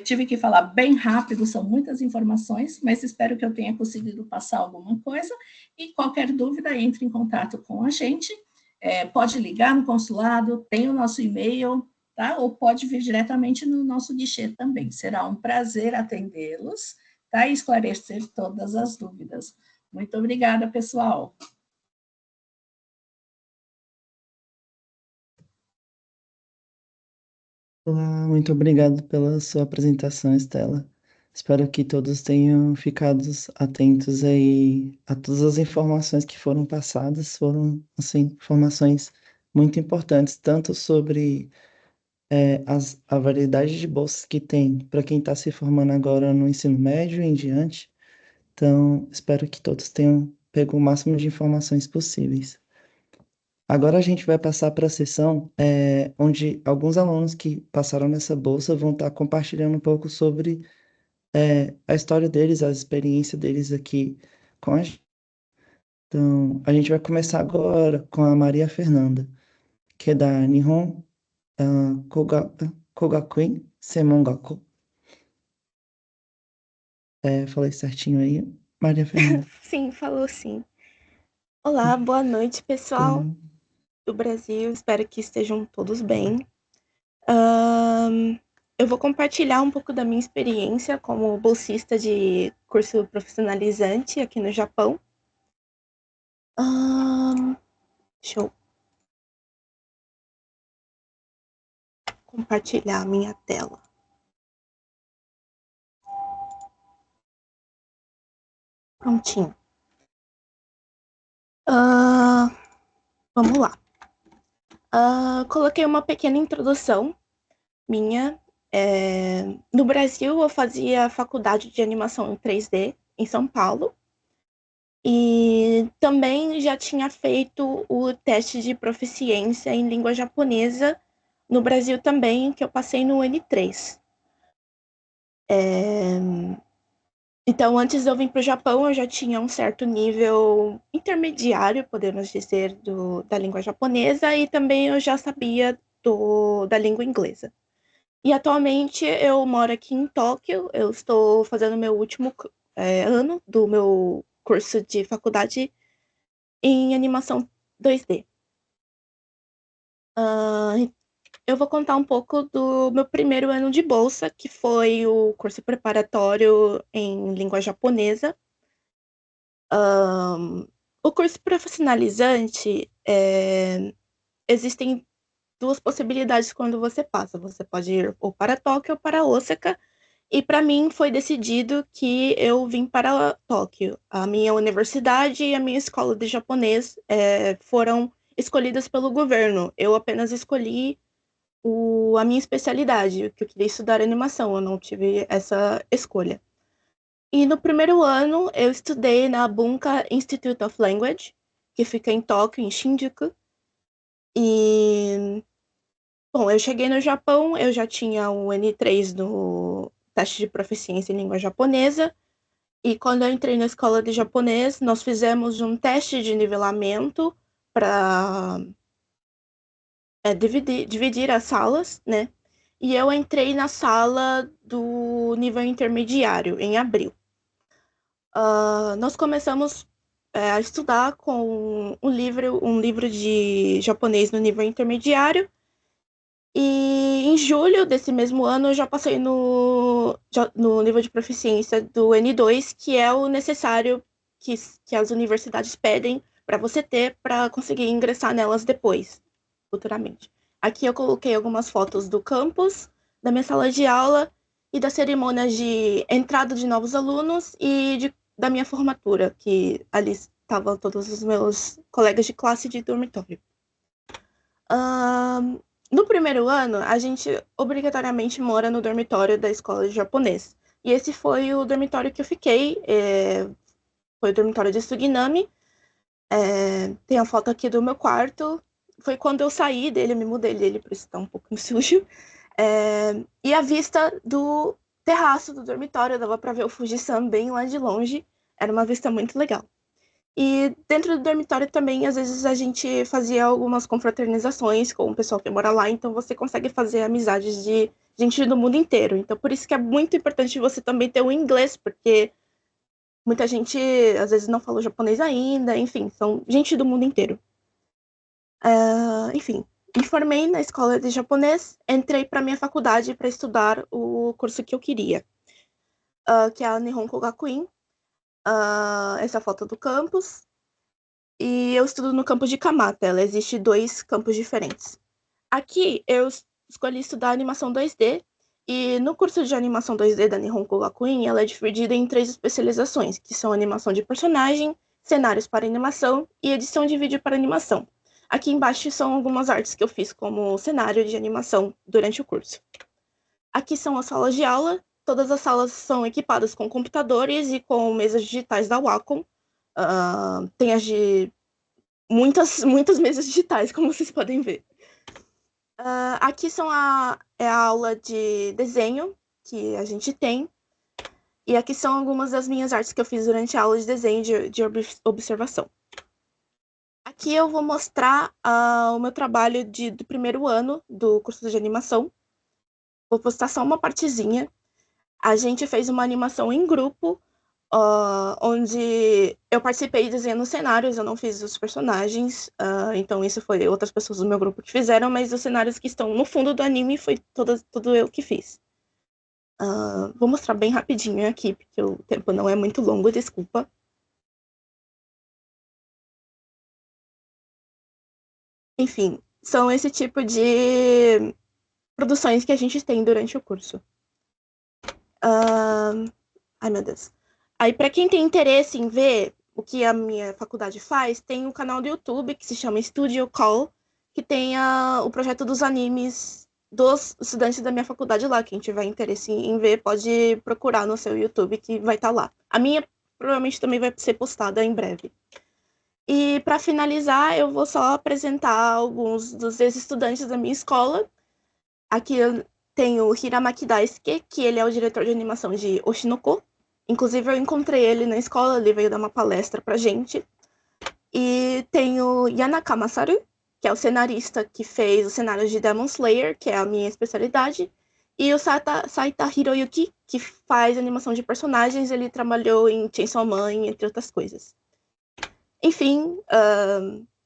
tive que falar bem rápido, são muitas informações, mas espero que eu tenha conseguido passar alguma coisa, e qualquer dúvida, entre em contato com a gente, pode ligar no consulado, tem o nosso e-mail, tá? Ou pode vir diretamente no nosso guichê também. Será um prazer atendê-los, tá? E esclarecer todas as dúvidas. Muito obrigada, pessoal. Olá, muito obrigado pela sua apresentação, Estela. Espero que todos tenham ficado atentos aí a todas as informações que foram passadas. Foram, assim, informações muito importantes, tanto sobre a variedade de bolsas que tem para quem está se formando agora no ensino médio e em diante. Então, espero que todos tenham pego o máximo de informações possíveis. Agora a gente vai passar para a sessão onde alguns alunos que passaram nessa bolsa vão estar compartilhando um pouco sobre a história deles, a experiência deles aqui com a gente. Então, a gente vai começar agora com a Maria Fernanda, que é da Nihon Kogakuin Semongaku. Falei certinho aí, Maria Fernanda. Sim, falou sim. Olá, boa noite, pessoal do Brasil. Espero que estejam todos bem. Eu vou compartilhar um pouco da minha experiência como bolsista de curso profissionalizante aqui no Japão. Deixa eu compartilhar a minha tela. Prontinho. Vamos lá. Coloquei uma pequena introdução minha. No Brasil, eu fazia faculdade de animação em 3D em São Paulo. E também já tinha feito o teste de proficiência em língua japonesa no Brasil também, que eu passei no N3. Então, antes de eu vir para o Japão, eu já tinha um certo nível intermediário, podemos dizer, da língua japonesa, e também eu já sabia da língua inglesa. E atualmente eu moro aqui em Tóquio, eu estou fazendo meu último ano do meu curso de faculdade em animação 2D. Eu vou contar um pouco do meu primeiro ano de bolsa, que foi o curso preparatório em língua japonesa. O curso profissionalizante, existem duas possibilidades quando você passa. Você pode ir ou para Tóquio ou para Osaka. E para mim foi decidido que eu vim para Tóquio. A minha universidade e a minha escola de japonês foram escolhidas pelo governo. Eu apenas escolhi a minha especialidade, que eu queria estudar animação. Eu não tive essa escolha. E no primeiro ano eu estudei na Bunka Institute of Language, que fica em Tóquio, em Shinjuku. E bom, eu cheguei no Japão, eu já tinha o N3 no teste de proficiência em língua japonesa, e quando eu entrei na escola de japonês, nós fizemos um teste de nivelamento para dividir as salas, né? E eu entrei na sala do nível intermediário, em abril. Nós começamos a estudar com um livro de japonês no nível intermediário, e em julho desse mesmo ano eu já passei no nível de proficiência do N2, que é o necessário que as universidades pedem para você ter para conseguir ingressar nelas depois, futuramente. Aqui eu coloquei algumas fotos do campus, da minha sala de aula e da cerimônia de entrada de novos alunos e da minha formatura, que ali estavam todos os meus colegas de classe de dormitório. No primeiro ano, a gente obrigatoriamente mora no dormitório da escola de japonês. E esse foi o dormitório que eu fiquei. Foi o dormitório de Suginami. Tem a foto aqui do meu quarto. Foi quando eu saí dele, eu me mudei dele, por isso está um pouco sujo. E a vista do terraço do dormitório, dava para ver o Fuji-san bem lá de longe. Era uma vista muito legal. E dentro do dormitório também, às vezes, a gente fazia algumas confraternizações com o pessoal que mora lá, então você consegue fazer amizades de gente do mundo inteiro. Então, por isso que é muito importante você também ter o inglês, porque muita gente, às vezes, não fala japonês ainda, enfim, são gente do mundo inteiro. Enfim, me formei na escola de japonês, entrei para minha faculdade para estudar o curso que eu queria, que é a Nihon Kogakuin. Essa foto do campus. E eu estudo no campus de Kamata. Ela existe 2 campos diferentes. Aqui eu escolhi estudar animação 2D. E no curso de animação 2D da Nihon Kogakuin, ela é dividida em 3 especializações, que são animação de personagem, cenários para animação e edição de vídeo para animação. Aqui embaixo são algumas artes que eu fiz como cenário de animação durante o curso. Aqui são as salas de aula. Todas as salas são equipadas com computadores e com mesas digitais da Wacom. Tem as de muitas mesas digitais, como vocês podem ver. Aqui é a aula de desenho que a gente tem. E aqui são algumas das minhas artes que eu fiz durante a aula de desenho de observação. Aqui eu vou mostrar o meu trabalho do primeiro ano do curso de animação. Vou postar só uma partezinha. A gente fez uma animação em grupo, onde eu participei desenhando cenários, eu não fiz os personagens, então isso foi outras pessoas do meu grupo que fizeram, mas os cenários que estão no fundo do anime foi tudo eu que fiz. Vou mostrar bem rapidinho aqui, porque o tempo não é muito longo, desculpa. Enfim, são esse tipo de produções que a gente tem durante o curso. Ai, meu Deus. Aí, para quem tem interesse em ver o que a minha faculdade faz, tem um canal do YouTube que se chama Studio Call, que tem o projeto dos animes dos estudantes da minha faculdade lá. Quem tiver interesse em ver, pode procurar no seu YouTube, que vai estar lá. A minha provavelmente também vai ser postada em breve. E para finalizar, eu vou só apresentar alguns dos ex-estudantes da minha escola. Aqui eu tenho o Hiramaki Daisuke, que ele é o diretor de animação de Oshinoko. Inclusive, eu encontrei ele na escola, ele veio dar uma palestra pra gente. E tem o Yanaka Masaru, que é o cenarista que fez os cenários de Demon Slayer, que é a minha especialidade. E o Saita Hiroyuki, que faz animação de personagens, ele trabalhou em Chainsaw Man, entre outras coisas. Enfim,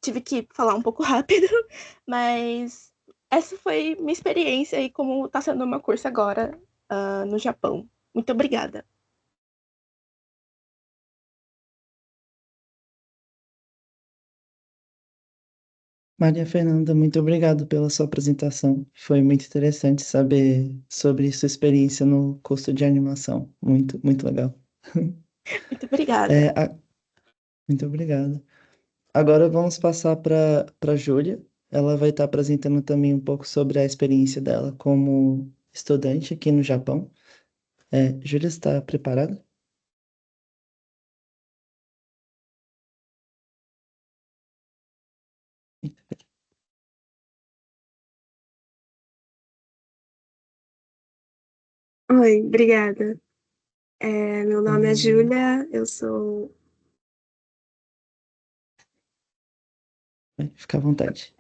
tive que falar um pouco rápido, mas essa foi minha experiência e como está sendo o meu curso agora no Japão. Muito obrigada. Maria Fernanda, muito obrigado pela sua apresentação. Foi muito interessante saber sobre sua experiência no curso de animação. Muito, muito legal. Muito obrigada. Muito obrigado. Agora vamos passar para a Júlia. Ela vai estar apresentando também um pouco sobre a experiência dela como estudante aqui no Japão. Júlia, está preparada? Oi, obrigada. Meu nome é Júlia, eu sou. Fica à vontade.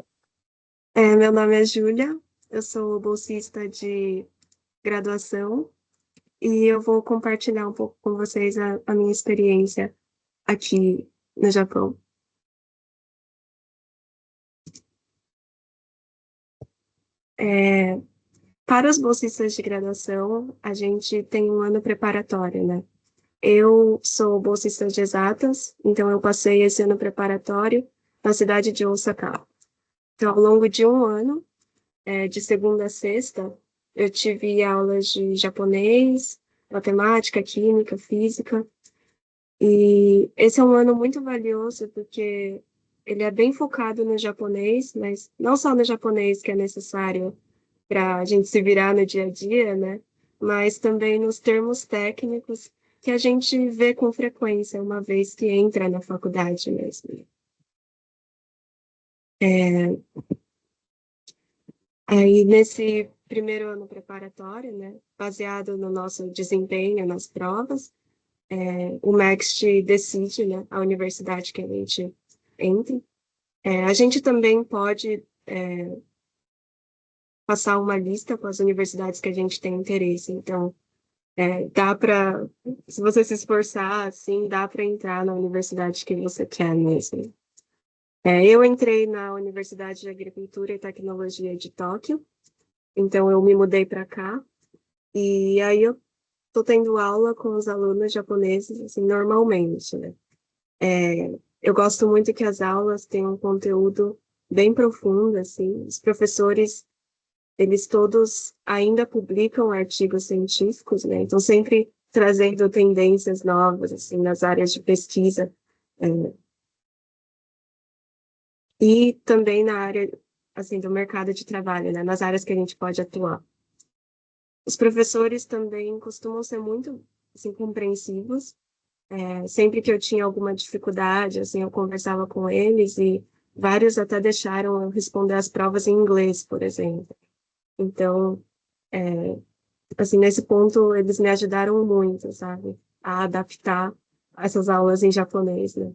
Meu nome é Júlia, eu sou bolsista de graduação e eu vou compartilhar um pouco com vocês a minha experiência aqui no Japão. Para os bolsistas de graduação, a gente tem um ano preparatório, né? Eu sou bolsista de exatas, então eu passei esse ano preparatório na cidade de Osaka. Então, ao longo de um ano, de segunda a sexta, eu tive aulas de japonês, matemática, química, física. E esse é um ano muito valioso porque ele é bem focado no japonês, mas não só no japonês que é necessário para a gente se virar no dia a dia, né? Mas também nos termos técnicos que a gente vê com frequência, uma vez que entra na faculdade mesmo. Aí, nesse primeiro ano preparatório, né, baseado no nosso desempenho nas provas, o MEXT decide, né, a universidade que a gente entra. A gente também pode passar uma lista com as universidades que a gente tem interesse. Então, dá para, se você se esforçar, assim, dá para entrar na universidade que você quer mesmo. Eu entrei na Universidade de Agricultura e Tecnologia de Tóquio, então eu me mudei para cá, e aí eu estou tendo aula com os alunos japoneses, assim, normalmente, né? Eu gosto muito que as aulas tenham um conteúdo bem profundo, assim, os professores, eles todos ainda publicam artigos científicos, né? Então, sempre trazendo tendências novas, assim, nas áreas de pesquisa, e também na área, assim, do mercado de trabalho, né? Nas áreas que a gente pode atuar. Os professores também costumam ser muito, assim, compreensivos. Sempre que eu tinha alguma dificuldade, assim, eu conversava com eles e Vários até deixaram eu responder as provas em inglês, por exemplo. Então, assim, nesse ponto, eles me ajudaram muito, sabe? A adaptar essas aulas em japonês, né?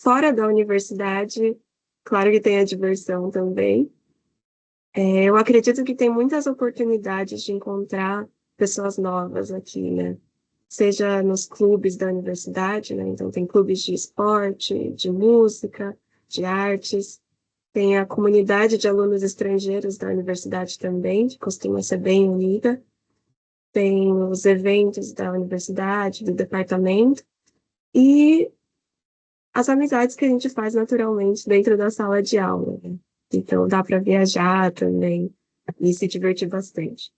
Fora da universidade, claro que tem a diversão também. Eu acredito que tem muitas oportunidades de encontrar pessoas novas aqui, né? Seja nos clubes da universidade, né? Então, tem clubes de esporte, de música, de artes. Tem a comunidade de alunos estrangeiros da universidade também, que costuma ser bem unida. Tem os eventos da universidade, do departamento. E as amizades que a gente faz naturalmente dentro da sala de aula, né? Então, dá para viajar também e se divertir bastante.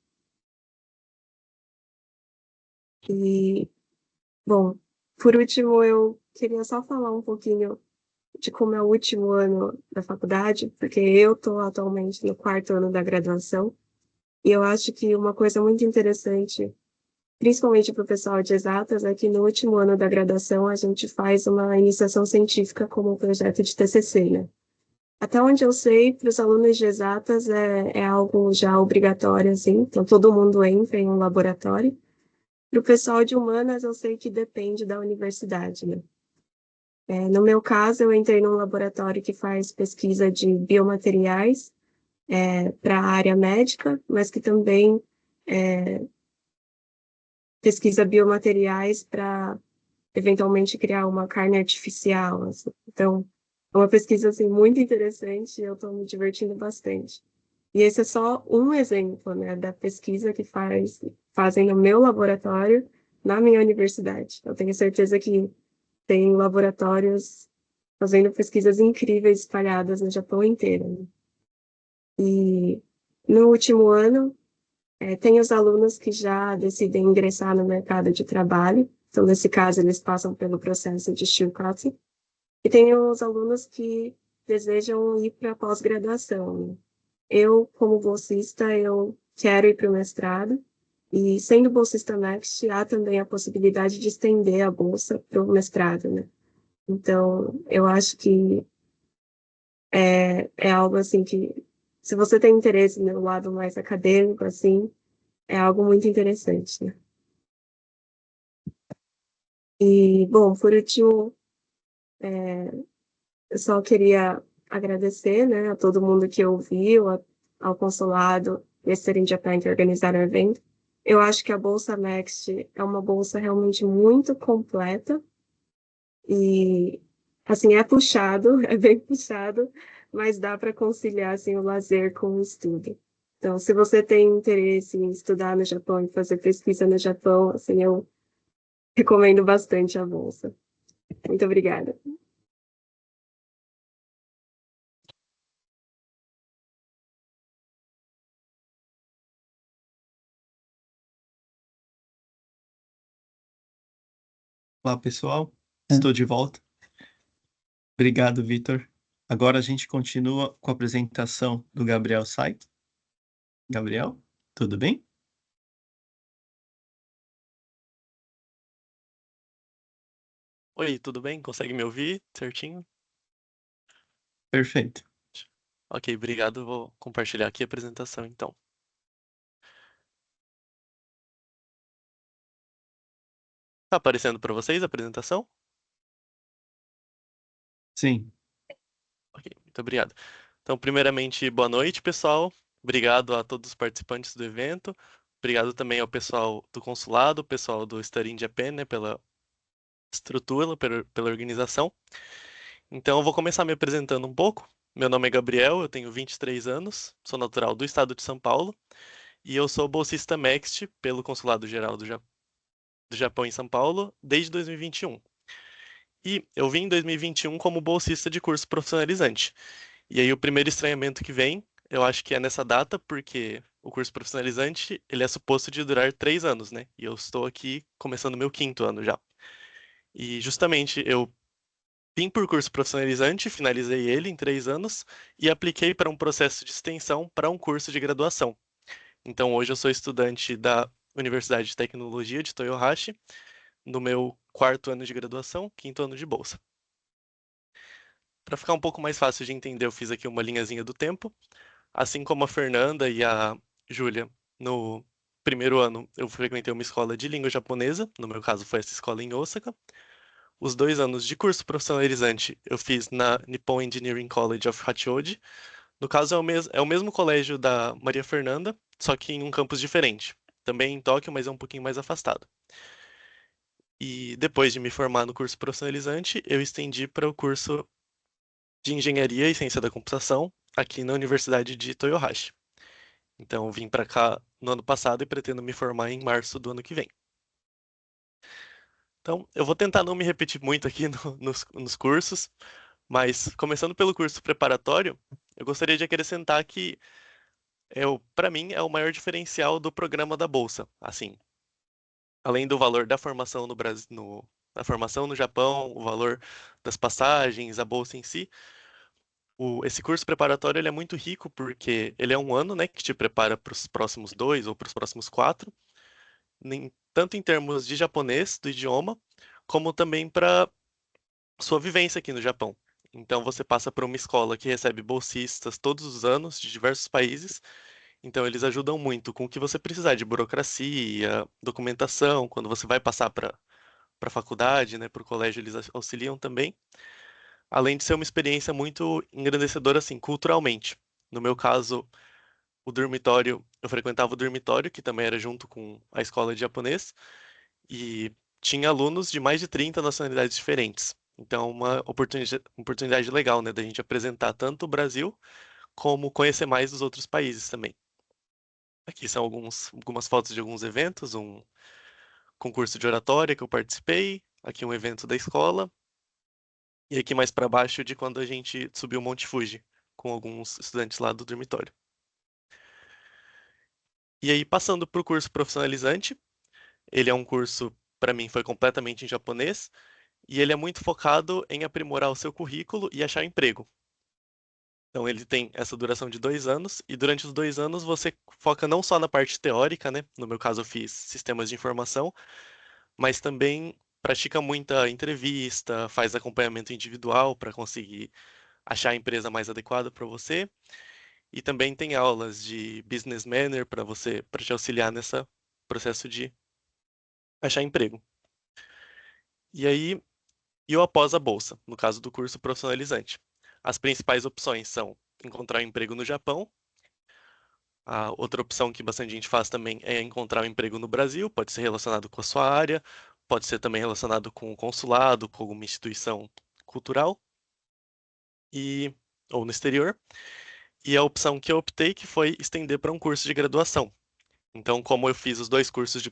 E, bom, por último, eu queria só falar um pouquinho de como é o último ano da faculdade, porque eu estou atualmente no 4º ano da graduação, e eu acho que uma coisa muito interessante, principalmente para o pessoal de exatas, é que no último ano da graduação a gente faz uma iniciação científica como um projeto de TCC, né? Até onde eu sei, para os alunos de exatas é algo já obrigatório, assim, então todo mundo entra em um laboratório. Para o pessoal de humanas, eu sei que depende da universidade, né? No meu caso, eu entrei num laboratório que faz pesquisa de biomateriais para a área médica, mas que também pesquisa biomateriais para eventualmente criar uma carne artificial, assim. Então, é uma pesquisa assim muito interessante e eu estou me divertindo bastante. E esse é só um exemplo, né, da pesquisa que fazem no meu laboratório, na minha universidade. Eu tenho certeza que tem laboratórios fazendo pesquisas incríveis espalhadas no Japão inteiro, né? E no último ano, tem os alunos que já decidem ingressar no mercado de trabalho. Então, nesse caso, eles passam pelo processo de Shukaku. E tem os alunos que desejam ir para a pós-graduação, né? Eu, como bolsista, eu quero ir para o mestrado. E sendo bolsista Next, há também a possibilidade de estender a bolsa para o mestrado, né? Então, eu acho que é algo assim que, se você tem interesse no lado mais acadêmico, assim, é algo muito interessante, né? E, bom, por último, eu só queria agradecer, né, a todo mundo que ouviu, ao consulado Mr. in Japan que organizaram o evento. Eu acho que a Bolsa Next é uma bolsa realmente muito completa e, assim, é puxado, é bem puxado, mas dá para conciliar, assim, o lazer com o estudo. Então, se você tem interesse em estudar no Japão e fazer pesquisa no Japão, assim, eu recomendo bastante a bolsa. Muito obrigada. Olá, pessoal. Estou de volta. Obrigado, Vitor. Agora a gente continua com a apresentação do Gabriel Saito. Gabriel, tudo bem? Oi, tudo bem? Consegue me ouvir certinho? Perfeito. Ok, obrigado. Vou compartilhar aqui a apresentação, então. Tá aparecendo para vocês a apresentação? Sim. Ok, muito obrigado. Então, primeiramente, boa noite, pessoal. Obrigado a todos os participantes do evento. Obrigado também ao pessoal do consulado, pessoal do Study in Japan, né, pela estrutura, pela organização. Então, eu vou começar me apresentando um pouco. Meu nome é Gabriel, eu tenho 23 anos, sou natural do estado de São Paulo e eu sou bolsista MEXT pelo Consulado Geral do Japão em São Paulo desde 2021. E eu vim em 2021 como bolsista de curso profissionalizante. E aí o primeiro estranhamento que vem, eu acho que é nessa data, porque o curso profissionalizante, ele é suposto de durar 3 anos, né? E eu estou aqui começando meu 5º ano já. E justamente eu vim por curso profissionalizante, finalizei ele em 3 anos e apliquei para um processo de extensão para um curso de graduação. Então hoje eu sou estudante da Universidade de Tecnologia de Toyohashi, no meu 4º ano de graduação, 5º ano de bolsa. para ficar um pouco mais fácil de entender, eu fiz aqui uma linhazinha do tempo. Assim como a Fernanda e a Júlia, no primeiro ano eu frequentei uma escola de língua japonesa, no meu caso foi essa escola em Osaka. Os 2 anos de curso profissionalizante eu fiz na Nippon Engineering College of Hachioji. No caso, é o mesmo colégio da Maria Fernanda, só que em um campus diferente. Também em Tóquio, mas é um pouquinho mais afastado. E depois de me formar no curso profissionalizante, eu estendi para o curso de Engenharia e Ciência da Computação aqui na Universidade de Toyohashi. Então, eu vim para cá no ano passado e pretendo me formar em março do ano que vem. Então, eu vou tentar não me repetir muito aqui nos cursos, mas começando pelo curso preparatório, eu gostaria de acrescentar que para mim é o maior diferencial do programa da Bolsa. Assim, além do valor da formação no Brasil, da formação no Japão, o valor das passagens, a bolsa em si, esse curso preparatório ele é muito rico porque ele é um ano, né, que te prepara para os próximos 2 ou para os próximos 4, tanto em termos de japonês, do idioma, como também para sua vivência aqui no Japão. Então você passa por uma escola que recebe bolsistas todos os anos de diversos países. Então eles ajudam muito com o que você precisar de burocracia, documentação, quando você vai passar para a faculdade, né, para o colégio, eles auxiliam também. Além de ser uma experiência muito engrandecedora assim, culturalmente. No meu caso, eu frequentava o dormitório, que também era junto com a escola de japonês, e tinha alunos de mais de 30 nacionalidades diferentes. Então, uma oportunidade legal, né, da gente apresentar tanto o Brasil, como conhecer mais dos outros países também. Aqui são algumas fotos de alguns eventos, um concurso de oratória que eu participei, aqui um evento da escola, e aqui mais para baixo de quando a gente subiu o Monte Fuji, com alguns estudantes lá do dormitório. E aí, passando para o curso profissionalizante, ele é um curso, para mim, foi completamente em japonês, e ele é muito focado em aprimorar o seu currículo e achar emprego. Então, ele tem essa duração de 2 anos, e durante os 2 anos você foca não só na parte teórica, né? No meu caso, eu fiz sistemas de informação, mas também pratica muita entrevista, faz acompanhamento individual para conseguir achar a empresa mais adequada para você, e também tem aulas de business manner para te auxiliar nesse processo de achar emprego. E aí, e o após a bolsa, no caso do curso profissionalizante. As principais opções são encontrar um emprego no Japão. A outra opção que bastante gente faz também é encontrar um emprego no Brasil, pode ser relacionado com a sua área, pode ser também relacionado com o consulado, com alguma instituição cultural, ou no exterior. E a opção que eu optei que foi estender para um curso de graduação. Então, como eu fiz os 2 cursos de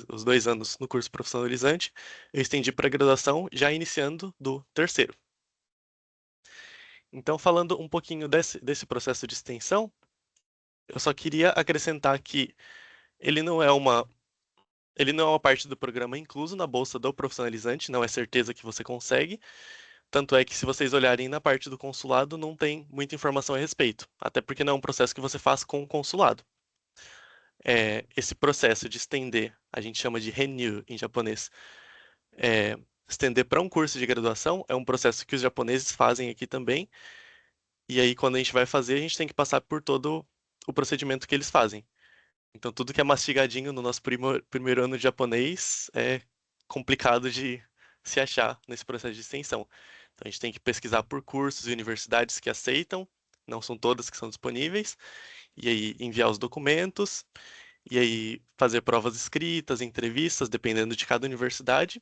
os 2 anos no curso profissionalizante, eu estendi para a graduação, já iniciando do terceiro. Então, falando um pouquinho desse processo de extensão, eu só queria acrescentar que ele não é uma parte do programa incluso na bolsa do profissionalizante, não é certeza que você consegue. Tanto é que, se vocês olharem na parte do consulado, não tem muita informação a respeito, até porque não é um processo que você faz com o consulado. Esse processo de estender, a gente chama de renew em japonês, estender para um curso de graduação é um processo que os japoneses fazem aqui também. E aí, quando a gente vai fazer, a gente tem que passar por todo o procedimento que eles fazem. Então, tudo que é mastigadinho no nosso primeiro ano de japonês é complicado de se achar nesse processo de extensão. Então, a gente tem que pesquisar por cursos e universidades que aceitam, não são todas que são disponíveis, e aí enviar os documentos, e aí fazer provas escritas, entrevistas, dependendo de cada universidade.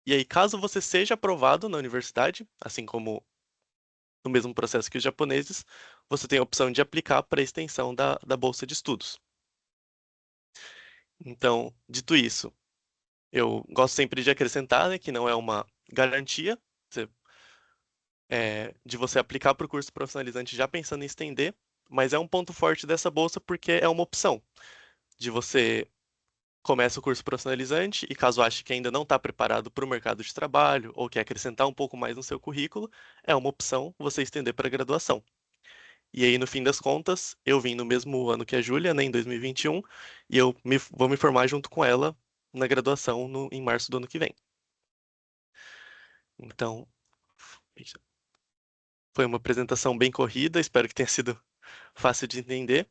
E aí, caso você seja aprovado na universidade, assim como no mesmo processo que os japoneses, você tem a opção de aplicar para a extensão da bolsa de estudos. Então, dito isso, eu gosto sempre de acrescentar, né, que não é uma garantia de você aplicar para o curso profissionalizante já pensando em estender, mas é um ponto forte dessa bolsa porque é uma opção de você começa o curso profissionalizante e, caso ache que ainda não está preparado para o mercado de trabalho ou quer acrescentar um pouco mais no seu currículo, é uma opção você estender para a graduação. E aí, no fim das contas, eu vim no mesmo ano que a Júlia, né, em 2021, e eu vou me formar junto com ela na graduação em março do ano que vem. Então, Foi uma apresentação bem corrida, espero que tenha sido fácil de entender.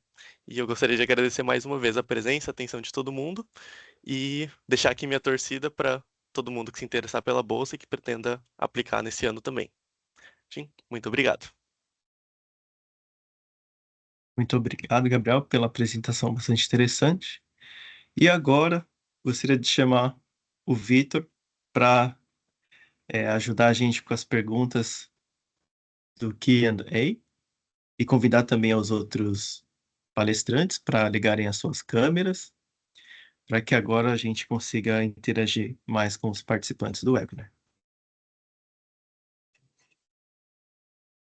E eu gostaria de agradecer mais uma vez a presença, a atenção de todo mundo e deixar aqui minha torcida para todo mundo que se interessar pela bolsa e que pretenda aplicar nesse ano também. Sim, muito obrigado. Muito obrigado, Gabriel, pela apresentação bastante interessante. E agora, gostaria de chamar o Vitor para ajudar a gente com as perguntas do Q&A e convidar também os outros palestrantes para ligarem as suas câmeras, para que agora a gente consiga interagir mais com os participantes do webinar.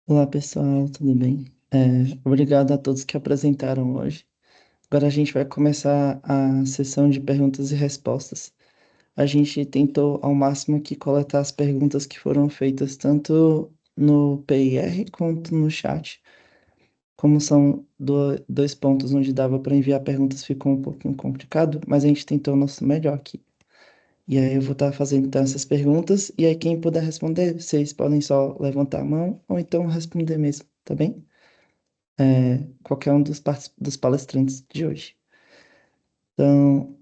Olá, pessoal, tudo bem? Obrigado a todos que apresentaram hoje. Agora a gente vai começar a sessão de perguntas e respostas. A gente tentou ao máximo aqui coletar as perguntas que foram feitas tanto no PIR quanto no chat. Como são dois pontos onde dava para enviar perguntas, ficou um pouquinho complicado, mas a gente tentou o nosso melhor aqui. E aí eu vou estar fazendo então essas perguntas, e aí quem puder responder, vocês podem só levantar a mão ou então responder mesmo, tá bem? Qualquer um dos palestrantes de hoje. Então,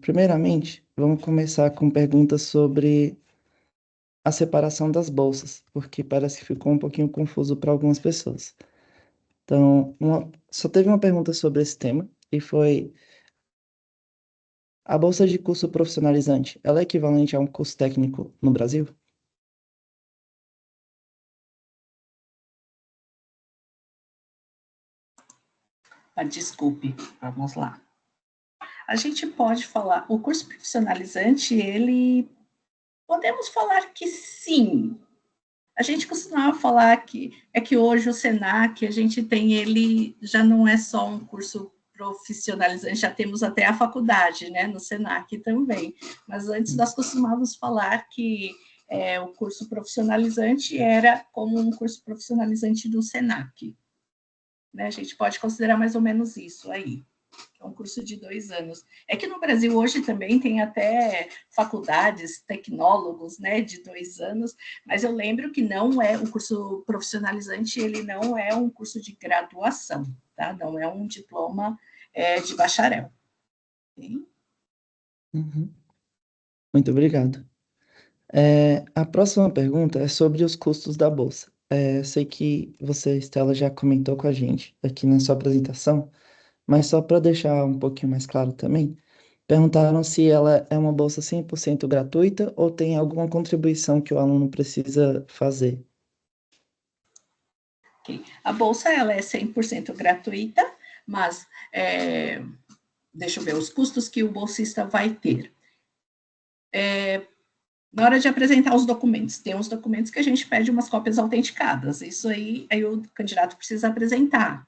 primeiramente, vamos começar com perguntas sobre a separação das bolsas, porque parece que ficou um pouquinho confuso para algumas pessoas. Então, só teve uma pergunta sobre esse tema, e foi: a bolsa de curso profissionalizante, ela é equivalente a um curso técnico no Brasil? Desculpe, vamos lá. A gente pode falar, o curso profissionalizante, ele, podemos falar que sim. A gente costumava falar que hoje o Senac, a gente tem ele, já não é só um curso profissionalizante, já temos até a faculdade, né, no Senac também. Mas antes nós costumávamos falar que o curso profissionalizante era como um curso profissionalizante do Senac. Né? A gente pode considerar mais ou menos isso aí. É um curso de 2 anos. É que no Brasil hoje também tem até faculdades, tecnólogos, né, de 2 anos, mas eu lembro que não é o curso profissionalizante, ele não é um curso de graduação, tá? Não é um diploma de bacharel. Okay? Uhum. Muito obrigado. A próxima pergunta é sobre os custos da bolsa. Sei que você, Estela, já comentou com a gente aqui na sua apresentação, mas só para deixar um pouquinho mais claro também, perguntaram se ela é uma bolsa 100% gratuita ou tem alguma contribuição que o aluno precisa fazer. Okay. A bolsa ela é 100% gratuita, mas deixa eu ver os custos que o bolsista vai ter. Na hora de apresentar os documentos, tem uns documentos que a gente pede umas cópias autenticadas, isso aí o candidato precisa apresentar.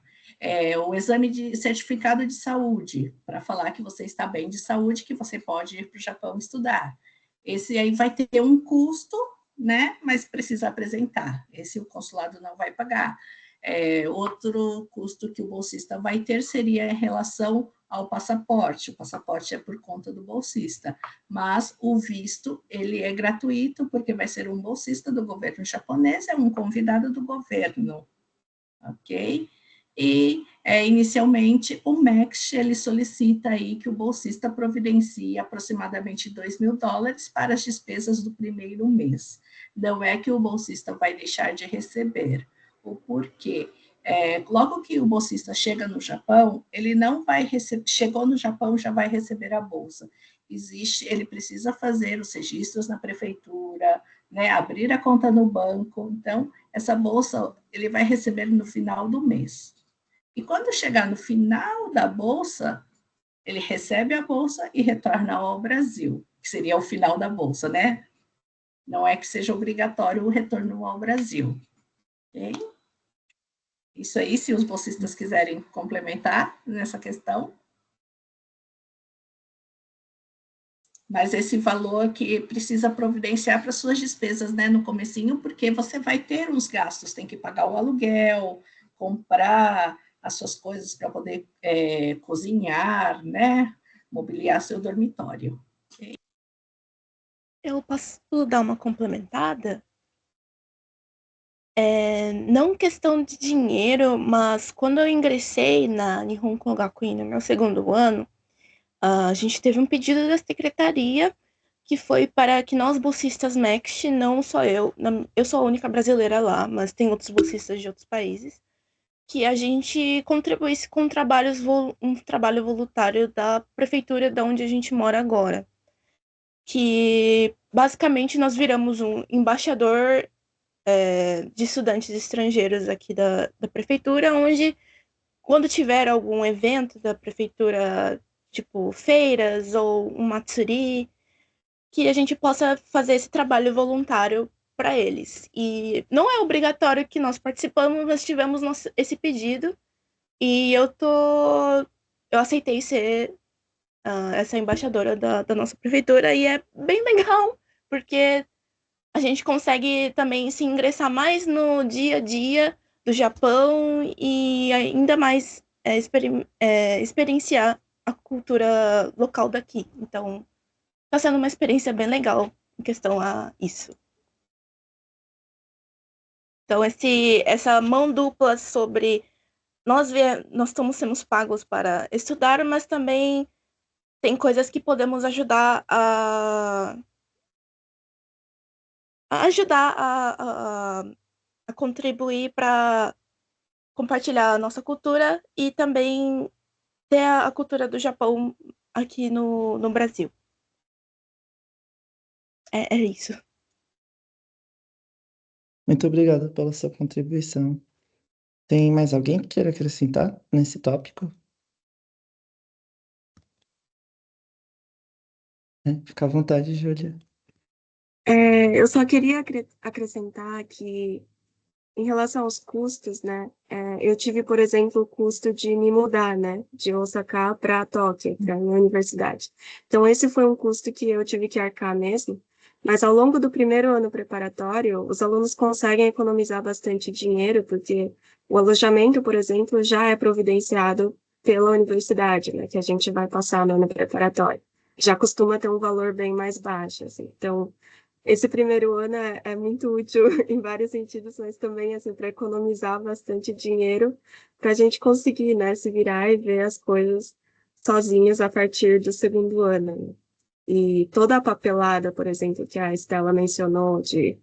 O exame de certificado de saúde, para falar que você está bem de saúde, que você pode ir para o Japão estudar. Esse aí vai ter um custo, né, mas precisa apresentar. Esse o consulado não vai pagar. Outro custo que o bolsista vai ter seria em relação ao passaporte. O passaporte é por conta do bolsista, mas o visto, ele é gratuito, porque vai ser um bolsista do governo japonês, é um convidado do governo, ok? E, inicialmente, o MEXT, ele solicita aí que o bolsista providencie aproximadamente $2.000 para as despesas do primeiro mês. Não é que o bolsista vai deixar de receber. O porquê? Logo que o bolsista chega no Japão, ele não vai receber, chegou no Japão, já vai receber a bolsa. Ele precisa fazer os registros na prefeitura, né, abrir a conta no banco. Então, essa bolsa ele vai receber no final do mês. E quando chegar no final da bolsa, ele recebe a bolsa e retorna ao Brasil, que seria o final da bolsa, né? Não é que seja obrigatório o retorno ao Brasil. Ok? Isso aí, se os bolsistas quiserem complementar nessa questão. Mas esse valor que precisa providenciar para suas despesas, né, no comecinho, porque você vai ter uns gastos, tem que pagar o aluguel, comprar as suas coisas para poder cozinhar, né, mobiliar seu dormitório. Okay? Eu posso dar uma complementada? não questão de dinheiro, mas quando eu ingressei na Nihon Kogakuin no meu segundo ano, a gente teve um pedido da secretaria que foi para que nós bolsistas MEXT, não só eu sou a única brasileira lá, mas tem outros bolsistas de outros países, que a gente contribuísse com um trabalho voluntário da prefeitura de onde a gente mora agora. Que basicamente nós viramos um embaixador de estudantes estrangeiros aqui da prefeitura, onde quando tiver algum evento da prefeitura, tipo feiras ou um matsuri, que a gente possa fazer esse trabalho voluntário para eles. E não é obrigatório que nós participamos, mas tivemos esse pedido e eu aceitei ser essa embaixadora da nossa prefeitura e é bem legal, porque a gente consegue também se ingressar mais no dia a dia do Japão e ainda mais experienciar a cultura local daqui. Então, está sendo uma experiência bem legal em questão a isso. Então, essa mão dupla sobre nós estamos sendo pagos para estudar, mas também tem coisas que podemos ajudar a contribuir para compartilhar a nossa cultura e também ter a cultura do Japão aqui no Brasil. É isso. Muito obrigado pela sua contribuição. Tem mais alguém que queira acrescentar nesse tópico? Fica à vontade, Júlia. Eu só queria acrescentar que, em relação aos custos, né, eu tive, por exemplo, o custo de me mudar, né, de Osaka para Tóquio, para a minha universidade. Então, esse foi um custo que eu tive que arcar mesmo, mas ao longo do primeiro ano preparatório, os alunos conseguem economizar bastante dinheiro, porque o alojamento, por exemplo, já é providenciado pela universidade, né, que a gente vai passar no ano preparatório. Já costuma ter um valor bem mais baixo, assim. Então, esse primeiro ano é muito útil em vários sentidos, mas também assim, para economizar bastante dinheiro, para a gente conseguir, né, se virar e ver as coisas sozinhos a partir do segundo ano, né? E toda a papelada, por exemplo, que a Estela mencionou, de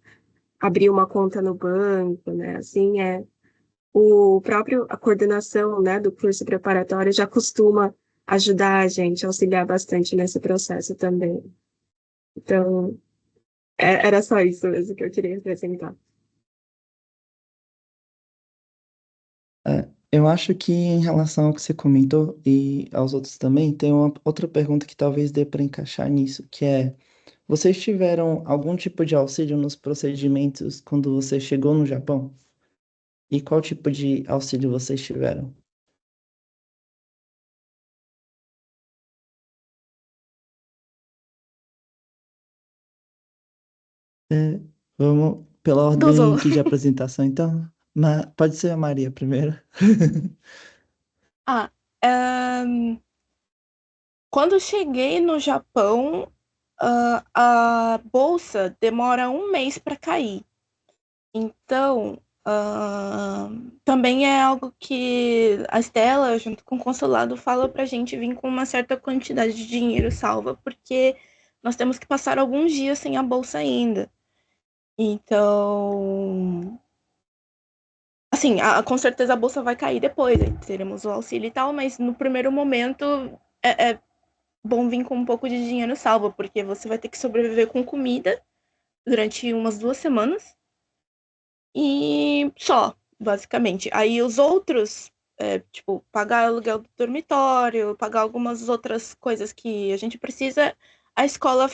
abrir uma conta no banco, né, assim, a coordenação, né, do curso preparatório já costuma ajudar a gente, auxiliar bastante nesse processo também. Então, era só isso mesmo que eu queria acrescentar. Eu acho que em relação ao que você comentou e aos outros também, tem uma outra pergunta que talvez dê para encaixar nisso, que é: vocês tiveram algum tipo de auxílio nos procedimentos quando você chegou no Japão? E qual tipo de auxílio vocês tiveram? Vamos pela ordem aqui de apresentação, então. Pode ser a Maria primeiro. Quando eu cheguei no Japão, a bolsa demora 1 mês para cair. Então, também é algo que a Estela, junto com o consulado, fala para a gente vir com uma certa quantidade de dinheiro salva, porque nós temos que passar alguns dias sem a bolsa ainda. Então, assim, com certeza a bolsa vai cair depois, teremos o auxílio e tal, mas no primeiro momento é bom vir com um pouco de dinheiro salvo, porque você vai ter que sobreviver com comida durante umas 2 semanas e só, basicamente. Aí os outros, tipo, pagar aluguel do dormitório, pagar algumas outras coisas que a gente precisa, a escola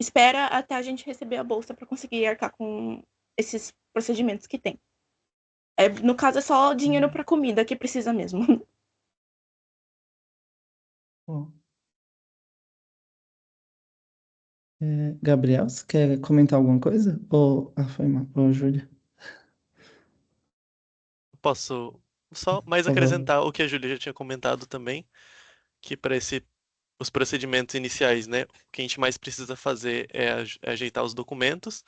espera até a gente receber a bolsa para conseguir arcar com esses procedimentos que tem. No caso, é só dinheiro para comida que precisa mesmo. Bom. Gabriel, você quer comentar alguma coisa? Foi mal. Ou Júlia? Posso só mais Por favor. acrescentar o que a Júlia já tinha comentado também, que para os procedimentos iniciais, né, o que a gente mais precisa fazer é ajeitar os documentos.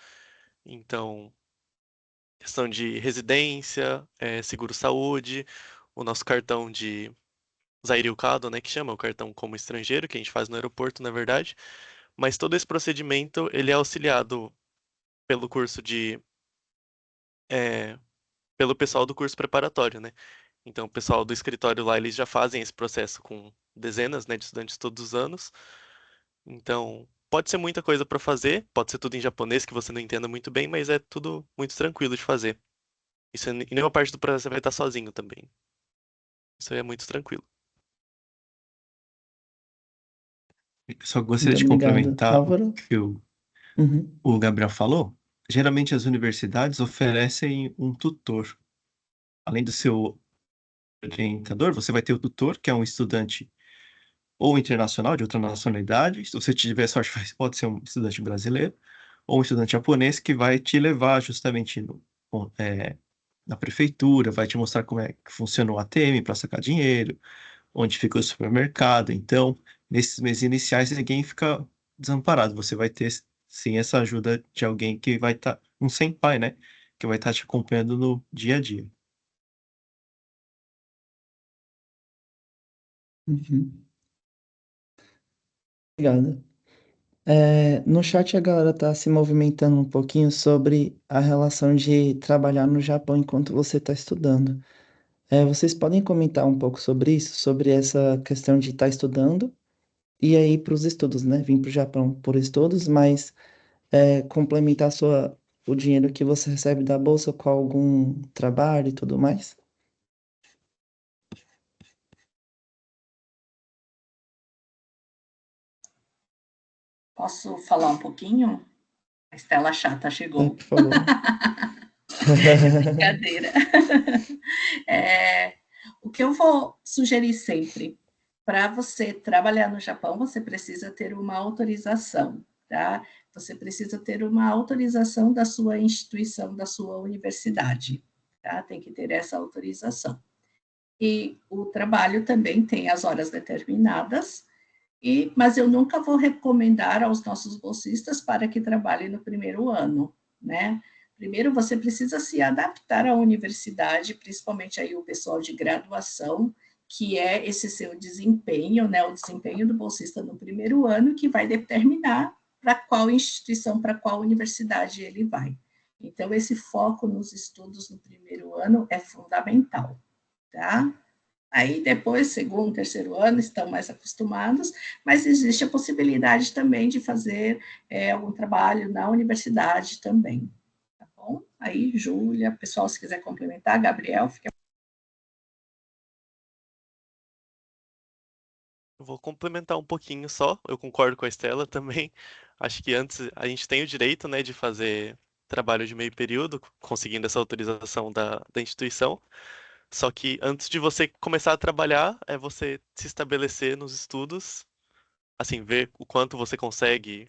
Então, questão de residência, seguro-saúde, o nosso cartão de Zairiukado, né, que chama o cartão como estrangeiro, que a gente faz no aeroporto, na verdade. Mas todo esse procedimento, ele é auxiliado pelo curso pelo pessoal do curso preparatório, né? Então, o pessoal do escritório lá, eles já fazem esse processo com dezenas, né, de estudantes todos os anos. Então, pode ser muita coisa para fazer, pode ser tudo em japonês que você não entenda muito bem, mas é tudo muito tranquilo de fazer. Isso em nenhuma parte do processo você vai estar sozinho também. Isso aí é muito tranquilo. Só gostaria Muito de obrigado. complementar o Álvaro? que Uhum. o Gabriel falou. Geralmente as universidades oferecem um tutor. Além do seu orientador, você vai ter o tutor, que é um estudante ou internacional, de outra nacionalidade. Se você tiver sorte, pode ser um estudante brasileiro, ou um estudante japonês que vai te levar justamente na prefeitura, vai te mostrar como é que funciona o ATM para sacar dinheiro, onde fica o supermercado. Então, nesses meses iniciais, ninguém fica desamparado. Você vai ter, sim, essa ajuda de alguém que vai estar, um senpai, né? Que vai estar te acompanhando no dia a dia. Uhum. Obrigado. No chat a galera tá se movimentando um pouquinho sobre a relação de trabalhar no Japão enquanto você está estudando. Vocês podem comentar um pouco sobre isso, sobre essa questão de estar estudando e aí para os estudos, né? Vim para o Japão por estudos, mas complementar o dinheiro que você recebe da bolsa com algum trabalho e tudo mais? Posso falar um pouquinho? A Estela chata chegou. Por favor. Brincadeira. O que eu vou sugerir sempre, para você trabalhar no Japão, você precisa ter uma autorização, tá? Você precisa ter uma autorização da sua instituição, da sua universidade, tá? Tem que ter essa autorização. E o trabalho também tem as horas determinadas, mas eu nunca vou recomendar aos nossos bolsistas para que trabalhem no primeiro ano, né? Primeiro, você precisa se adaptar à universidade, principalmente aí o pessoal de graduação, que é esse seu desempenho, né? O desempenho do bolsista no primeiro ano, que vai determinar para qual instituição, para qual universidade ele vai. Então, esse foco nos estudos no primeiro ano é fundamental, tá? Aí depois, segundo, terceiro ano, estão mais acostumados, mas existe a possibilidade também de fazer algum trabalho na universidade também, tá bom? Aí, Júlia, pessoal, se quiser complementar, Gabriel, fica. Eu vou complementar um pouquinho só, eu concordo com a Estela também. Acho que antes a gente tem o direito, né, de fazer trabalho de meio período, conseguindo essa autorização da instituição. Só que antes de você começar a trabalhar, é você se estabelecer nos estudos, assim, ver o quanto você consegue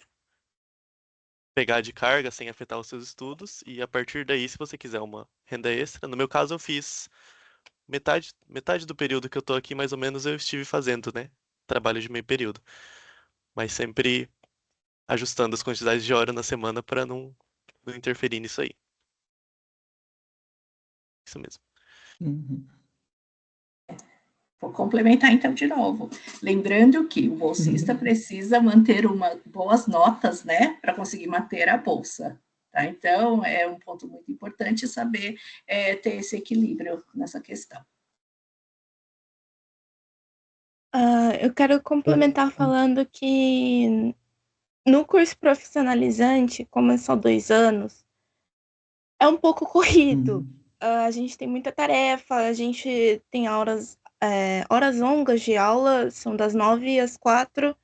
pegar de carga sem afetar os seus estudos, e a partir daí, se você quiser uma renda extra, no meu caso eu fiz metade do período que eu tô aqui, mais ou menos, eu estive fazendo, né, trabalho de meio período, mas sempre ajustando as quantidades de hora na semana para não interferir nisso aí. Isso mesmo. Uhum. Vou complementar então de novo. Lembrando que o bolsista precisa manter boas notas, né, para conseguir manter a bolsa. Tá? Então, é um ponto muito importante saber ter esse equilíbrio nessa questão. Eu quero complementar falando que no curso profissionalizante, como é só 2 anos, é um pouco corrido. A gente tem muita tarefa, a gente tem horas longas de aula, são das 9 às 4.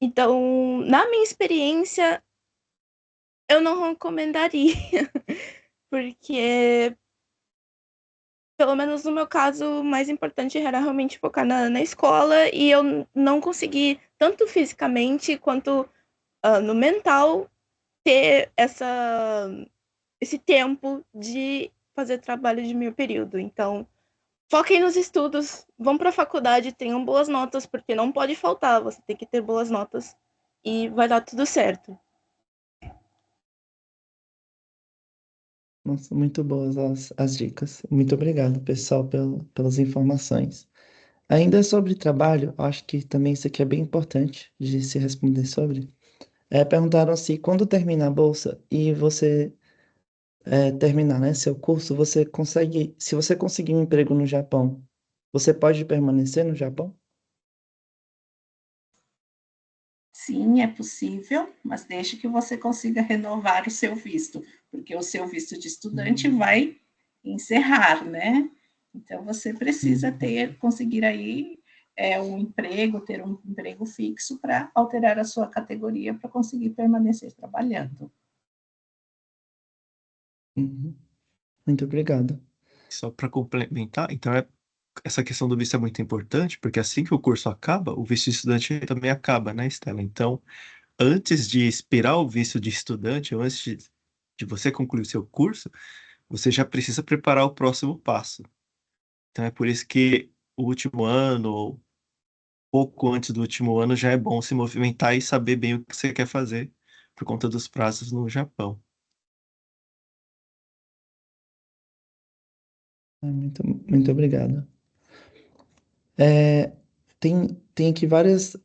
Então, na minha experiência, eu não recomendaria, porque, pelo menos no meu caso, o mais importante era realmente focar na escola, e eu não consegui, tanto fisicamente quanto no mental, ter esse tempo de fazer trabalho de meio período. Então, foquem nos estudos, vão para a faculdade, tenham boas notas, porque não pode faltar, você tem que ter boas notas e vai dar tudo certo. Nossa, muito boas as dicas. Muito obrigado, pessoal, pelas informações. Ainda sobre trabalho, acho que também isso aqui é bem importante de se responder sobre. Perguntaram se quando termina a bolsa e você terminar, né, seu curso, você consegue, se você conseguir um emprego no Japão, você pode permanecer no Japão? Sim, é possível, mas desde que você consiga renovar o seu visto, porque o seu visto de estudante vai encerrar, né? Então você precisa conseguir aí um emprego, ter um emprego fixo para alterar a sua categoria para conseguir permanecer trabalhando. Uhum. Muito obrigado. Só para complementar, então essa questão do visto é muito importante, porque assim que o curso acaba, o visto de estudante também acaba, né, Estela? Então, antes de expirar o visto de estudante, ou antes de você concluir o seu curso, você já precisa preparar o próximo passo. Então, é por isso que o último ano, ou pouco antes do último ano, já é bom se movimentar e saber bem o que você quer fazer por conta dos prazos no Japão. Muito obrigado. É, tem aqui vários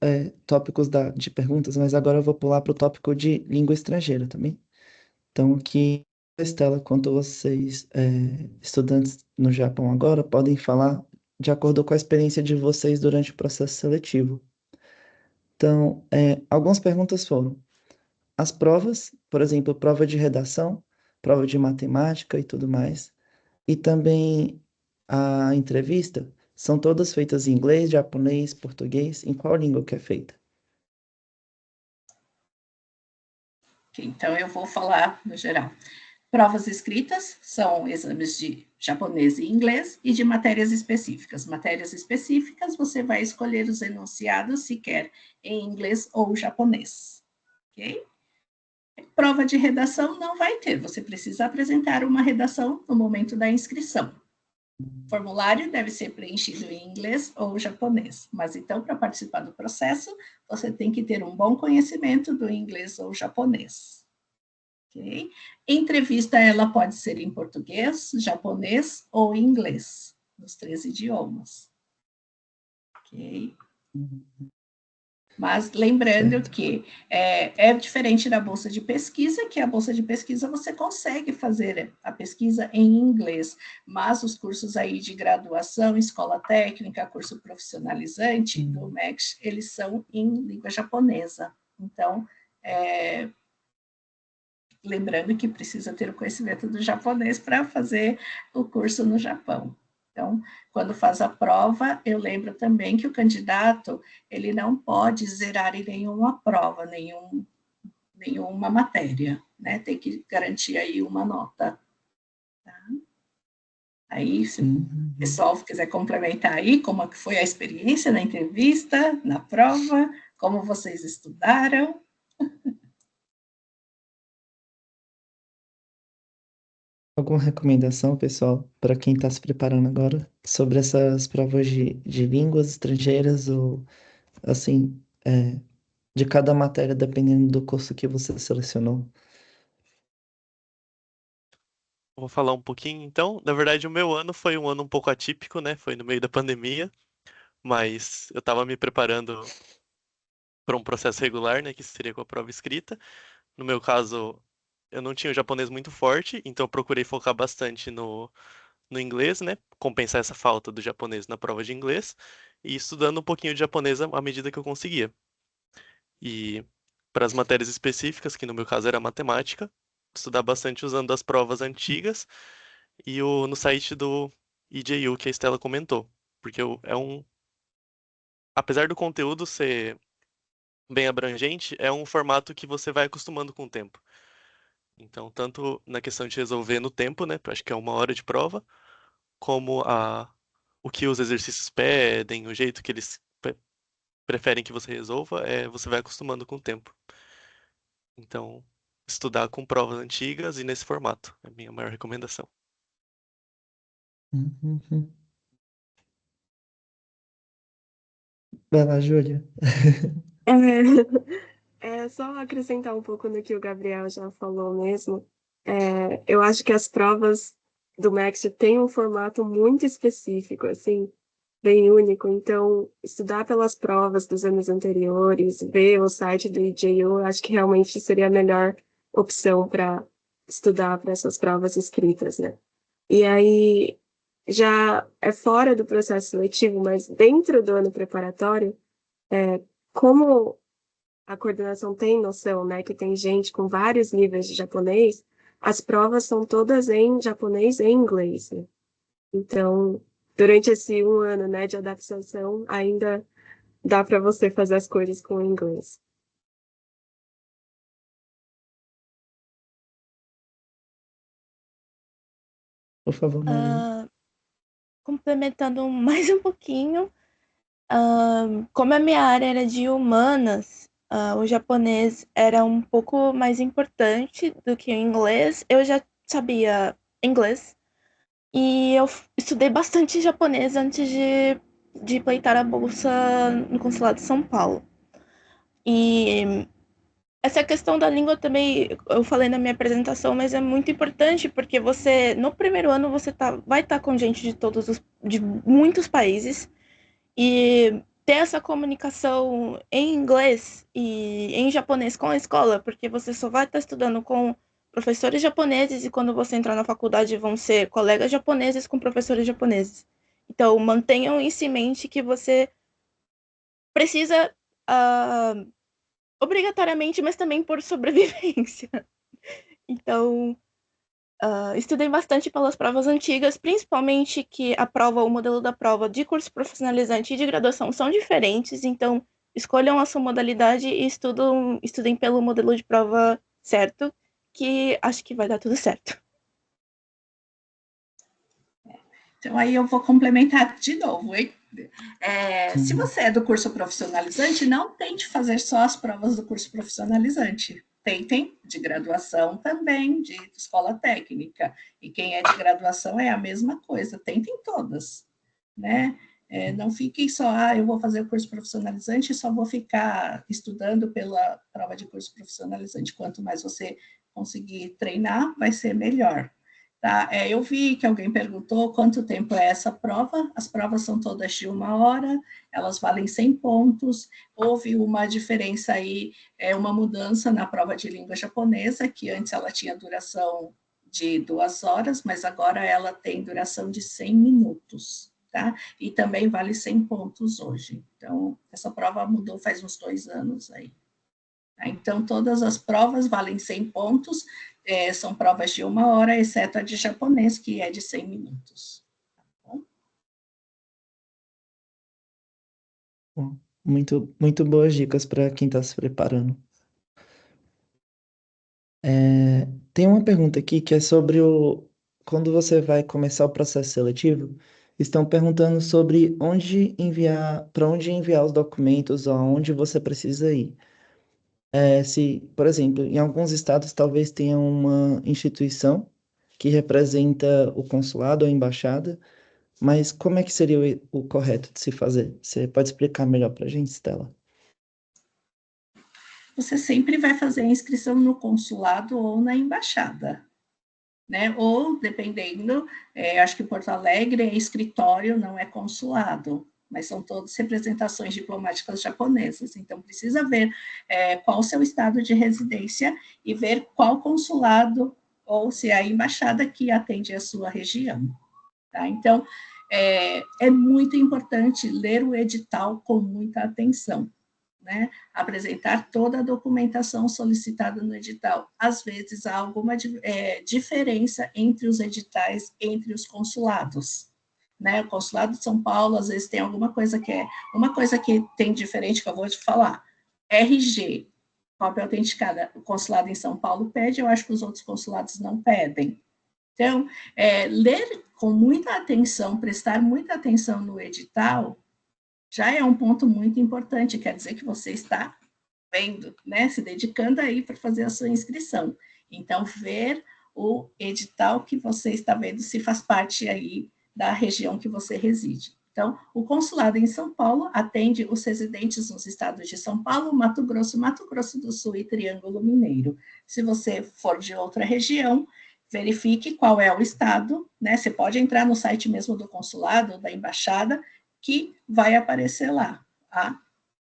tópicos de perguntas, mas agora eu vou pular para o tópico de língua estrangeira também. Então, aqui, a Estela, quanto vocês, estudantes no Japão agora, podem falar de acordo com a experiência de vocês durante o processo seletivo. Então, algumas perguntas foram: as provas, por exemplo, prova de redação, prova de matemática e tudo mais, e também a entrevista, são todas feitas em inglês, japonês, português, em qual língua que é feita? Então eu vou falar no geral. Provas escritas são exames de japonês e inglês e de matérias específicas. Matérias específicas, você vai escolher os enunciados se quer em inglês ou japonês. Ok? Prova de redação não vai ter, você precisa apresentar uma redação no momento da inscrição. O formulário deve ser preenchido em inglês ou japonês, mas então, para participar do processo, você tem que ter um bom conhecimento do inglês ou japonês. Okay? Entrevista, ela pode ser em português, japonês ou inglês, nos 3 idiomas. Ok? Mas lembrando Certo. que é diferente da bolsa de pesquisa, que a bolsa de pesquisa você consegue fazer a pesquisa em inglês, mas os cursos aí de graduação, escola técnica, curso profissionalizante do MEC, eles são em língua japonesa. Então, lembrando que precisa ter o conhecimento do japonês para fazer o curso no Japão. Então, quando faz a prova, eu lembro também que o candidato, ele não pode zerar em nenhuma prova, nenhuma matéria, né? Tem que garantir aí uma nota. Tá? Aí, se o pessoal quiser complementar aí, como que foi a experiência na entrevista, na prova, como vocês estudaram. Alguma recomendação, pessoal, para quem está se preparando agora sobre essas provas de línguas estrangeiras ou, assim, de cada matéria, dependendo do curso que você selecionou? Vou falar um pouquinho, então. Na verdade, o meu ano foi um ano um pouco atípico, né? Foi no meio da pandemia, mas eu estava me preparando para um processo regular, né? Que seria com a prova escrita. No meu caso, eu não tinha o japonês muito forte, então eu procurei focar bastante no inglês, né? Compensar essa falta do japonês na prova de inglês e estudando um pouquinho de japonês à medida que eu conseguia. E para as matérias específicas, que no meu caso era matemática, estudar bastante usando as provas antigas e no site do EJU que a Estela comentou, porque apesar do conteúdo ser bem abrangente, é um formato que você vai acostumando com o tempo. Então, tanto na questão de resolver no tempo, né, acho que é 1 hora de prova, como o que os exercícios pedem, o jeito que eles preferem que você resolva, você vai acostumando com o tempo. Então, estudar com provas antigas e nesse formato é a minha maior recomendação. Uhum. Vai lá, Júlia. Só acrescentar um pouco no que o Gabriel já falou mesmo. eu acho que as provas do MEXT têm um formato muito específico, assim, bem único. Então, estudar pelas provas dos anos anteriores, ver o site do IJU, acho que realmente seria a melhor opção para estudar para essas provas escritas, né? E aí, já é fora do processo seletivo, mas dentro do ano preparatório, como a coordenação tem noção, né, que tem gente com vários níveis de japonês, as provas são todas em japonês e inglês, né? Então, durante esse 1 ano, né, de adaptação, ainda dá para você fazer as coisas com o inglês. Por favor, Maria. Complementando mais um pouquinho, como a minha área era de humanas, o japonês era um pouco mais importante do que o inglês. Eu já sabia inglês e eu estudei bastante japonês antes de pleitar a bolsa no Consulado de São Paulo. E essa questão da língua também, eu falei na minha apresentação, mas é muito importante porque você, no primeiro ano, você vai estar com gente de muitos países e ter essa comunicação em inglês e em japonês com a escola, porque você só vai estar estudando com professores japoneses e quando você entrar na faculdade vão ser colegas japoneses com professores japoneses. Então, mantenham isso em mente que você precisa obrigatoriamente, mas também por sobrevivência. Então, estudei bastante pelas provas antigas, principalmente que o modelo da prova de curso profissionalizante e de graduação são diferentes, então escolham a sua modalidade e estudem pelo modelo de prova certo, que acho que vai dar tudo certo. Então, aí eu vou complementar de novo, hein? Se você é do curso profissionalizante, não tente fazer só as provas do curso profissionalizante. Tentem de graduação também, de escola técnica. E quem é de graduação é a mesma coisa, tentem todas, né? Não fiquem só, eu vou fazer o curso profissionalizante e só vou ficar estudando pela prova de curso profissionalizante. Quanto mais você conseguir treinar, vai ser melhor. Tá? Eu vi que alguém perguntou quanto tempo é essa prova. As provas são todas de 1 hora, elas valem 100 pontos. Houve uma diferença aí, uma mudança na prova de língua japonesa, que antes ela tinha duração de 2 horas, mas agora ela tem duração de 100 minutos. Tá? E também vale 100 pontos hoje. Então, essa prova mudou faz uns 2 anos aí. Tá? Então, todas as provas valem 100 pontos, são provas de 1 hora, exceto a de japonês, que é de 100 minutos. Tá bom? Muito, muito boas dicas para quem está se preparando. Tem uma pergunta aqui que é sobre quando você vai começar o processo seletivo, estão perguntando sobre para onde enviar os documentos, aonde você precisa ir. Se, por exemplo, em alguns estados talvez tenha uma instituição que representa o consulado ou a embaixada, mas como é que seria o correto de se fazer? Você pode explicar melhor para a gente, Stella? Você sempre vai fazer a inscrição no consulado ou na embaixada, né? Ou, dependendo, acho que Porto Alegre é escritório, não é consulado, mas são todas representações diplomáticas japonesas. Então, precisa ver qual o seu estado de residência e ver qual consulado ou se é a embaixada que atende a sua região. Tá? Então, é muito importante ler o edital com muita atenção, né? Apresentar toda a documentação solicitada no edital. Às vezes, há alguma diferença entre os editais, entre os consulados. Né? O consulado de São Paulo, às vezes, tem alguma coisa uma coisa que tem diferente, que eu vou te falar. RG, cópia autenticada, o consulado em São Paulo pede, eu acho que os outros consulados não pedem. Então, ler com muita atenção, prestar muita atenção no edital, já é um ponto muito importante, quer dizer que você está vendo, né, se dedicando aí para fazer a sua inscrição. Então, ver o edital que você está vendo se faz parte aí da região que você reside. Então, o consulado em São Paulo atende os residentes nos estados de São Paulo, Mato Grosso do Sul e Triângulo Mineiro. Se você for de outra região, verifique qual é o estado, né? Você pode entrar no site mesmo do consulado, da embaixada, que vai aparecer lá a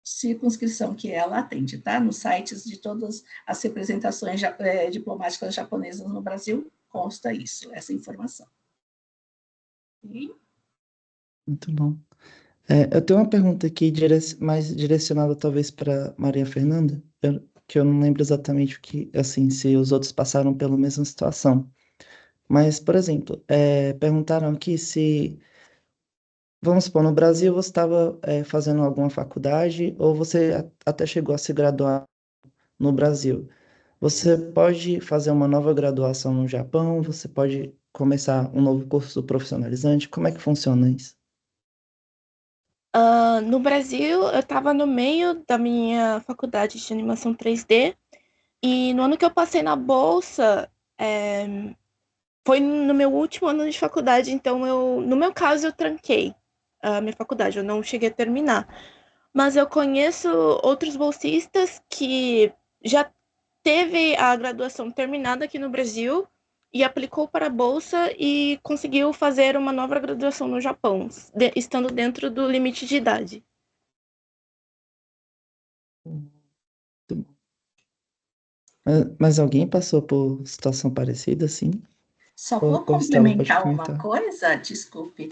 circunscrição que ela atende, tá? Nos sites de todas as representações diplomáticas japonesas no Brasil, consta isso, essa informação. E... Muito bom. Eu tenho uma pergunta aqui mais direcionada talvez para Maria Fernanda, que eu não lembro exatamente o que, assim, se os outros passaram pela mesma situação. Mas, por exemplo, perguntaram aqui se, vamos supor, no Brasil você estava fazendo alguma faculdade ou você até chegou a se graduar no Brasil. Você pode fazer uma nova graduação no Japão? Você pode começar um novo curso profissionalizante? Como é que funciona isso? No Brasil, eu estava no meio da minha faculdade de animação 3D e no ano que eu passei na bolsa, foi no meu último ano de faculdade, então no meu caso, eu tranquei a minha faculdade, eu não cheguei a terminar. Mas eu conheço outros bolsistas que já teve a graduação terminada aqui no Brasil e aplicou para a bolsa e conseguiu fazer uma nova graduação no Japão, estando dentro do limite de idade. Mas alguém passou por situação parecida, assim? Só vou Ou Estela pode complementar uma comentar? coisa, desculpe,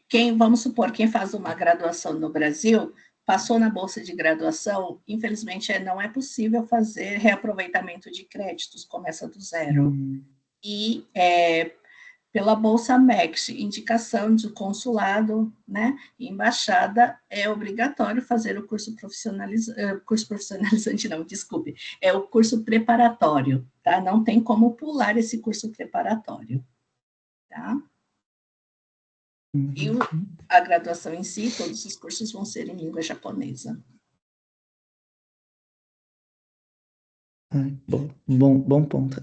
que vamos supor, quem faz uma graduação no Brasil, passou na bolsa de graduação, infelizmente não é possível fazer reaproveitamento de créditos, começa do zero. E pela Bolsa MEC, indicação de consulado, né, e embaixada, é obrigatório fazer o curso profissionalizante, não, desculpe, é o curso preparatório, tá? Não tem como pular esse curso preparatório, tá? E a graduação em si, todos os cursos vão ser em língua japonesa. Bom ponto.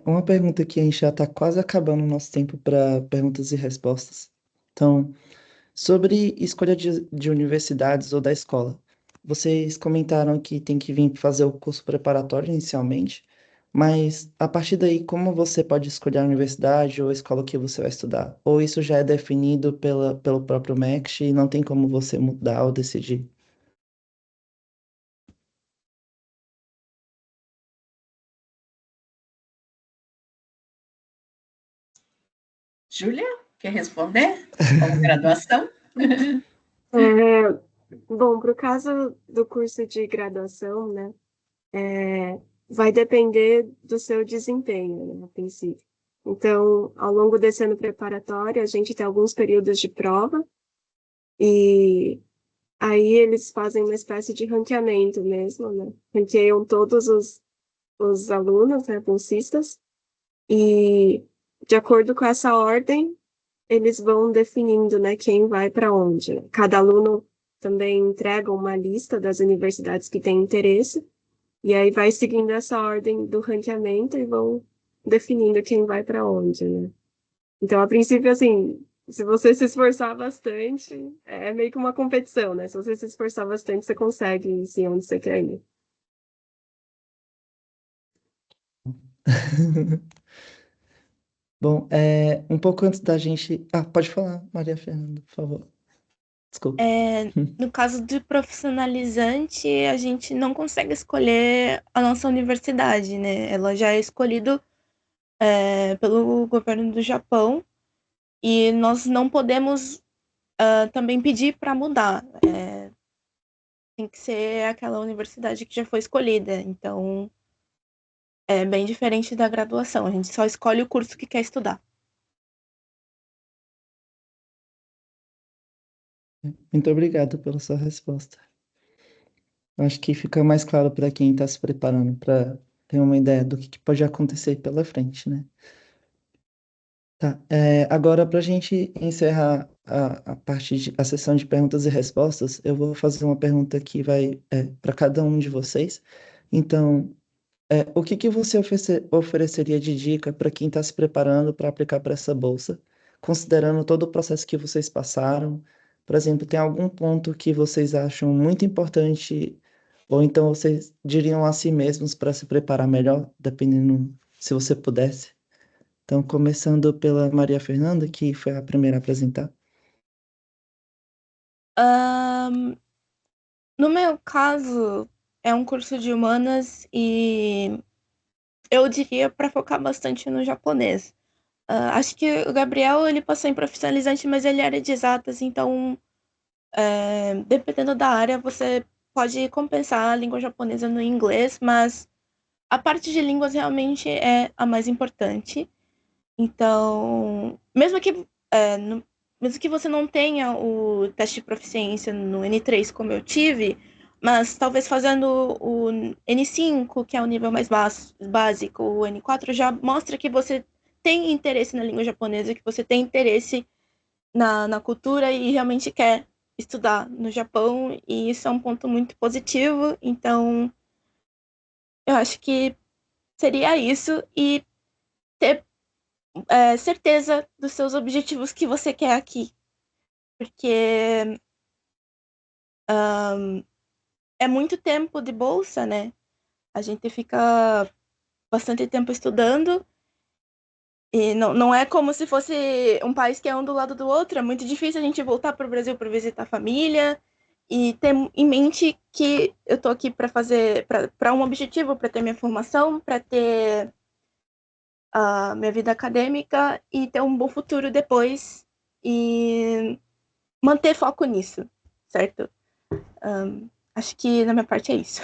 Uma pergunta que a gente já está quase acabando o nosso tempo para perguntas e respostas. Então, sobre escolha de universidades ou da escola. Vocês comentaram que tem que vir fazer o curso preparatório inicialmente, mas a partir daí, como você pode escolher a universidade ou a escola que você vai estudar? Ou isso já é definido pelo próprio MEC e não tem como você mudar ou decidir? Júlia, quer responder? Como graduação? Bom, para o caso do curso de graduação, né, vai depender do seu desempenho, né, a princípio. Então, ao longo desse ano preparatório, a gente tem alguns períodos de prova, e aí eles fazem uma espécie de ranqueamento mesmo, né? Ranqueiam todos os alunos, né, bolsistas, e de acordo com essa ordem, eles vão definindo, né, quem vai para onde, né? Cada aluno também entrega uma lista das universidades que tem interesse, e aí vai seguindo essa ordem do ranqueamento e vão definindo quem vai para onde, né? Então, a princípio, assim, se você se esforçar bastante, é meio que uma competição, né? Se você se esforçar bastante, você consegue, sim, onde você quer ir. Bom, um pouco antes da gente... Ah, pode falar, Maria Fernanda, por favor. Desculpa. No caso de profissionalizante, a gente não consegue escolher a nossa universidade, né? Ela já é escolhida pelo governo do Japão e nós não podemos também pedir para mudar. Tem que ser aquela universidade que já foi escolhida. Então, é bem diferente da graduação. A gente só escolhe o curso que quer estudar. Muito obrigado pela sua resposta. Acho que fica mais claro para quem está se preparando para ter uma ideia do que pode acontecer pela frente, né? Tá. Agora, para a gente encerrar a sessão de perguntas e respostas, eu vou fazer uma pergunta que vai para cada um de vocês. Então, o que você ofereceria de dica para quem está se preparando para aplicar para essa bolsa, considerando todo o processo que vocês passaram? Por exemplo, tem algum ponto que vocês acham muito importante Ou então vocês diriam a si mesmos para se preparar melhor, dependendo se você pudesse? Então, começando pela Maria Fernanda, que foi a primeira a apresentar. No meu caso, é um curso de humanas e eu diria para focar bastante no japonês. Acho que o Gabriel ele passou em profissionalizante, mas ele era de exatas, então dependendo da área, você pode compensar a língua japonesa no inglês, mas a parte de línguas realmente é a mais importante. Então, mesmo que você não tenha o teste de proficiência no N3 como eu tive, mas talvez fazendo o N5, que é o nível mais básico, o N4 já mostra que você tem interesse na língua japonesa, que você tem interesse na cultura e realmente quer estudar no Japão, e isso é um ponto muito positivo. Então, eu acho que seria isso, e ter certeza dos seus objetivos que você quer aqui. Porque é muito tempo de bolsa, né? A gente fica bastante tempo estudando e não é como se fosse um país que é um do lado do outro. É muito difícil a gente voltar para o Brasil para visitar a família e ter em mente que eu tô aqui para fazer, para um objetivo, para ter minha formação, para ter a minha vida acadêmica e ter um bom futuro depois e manter foco nisso, certo? Acho que na minha parte é isso.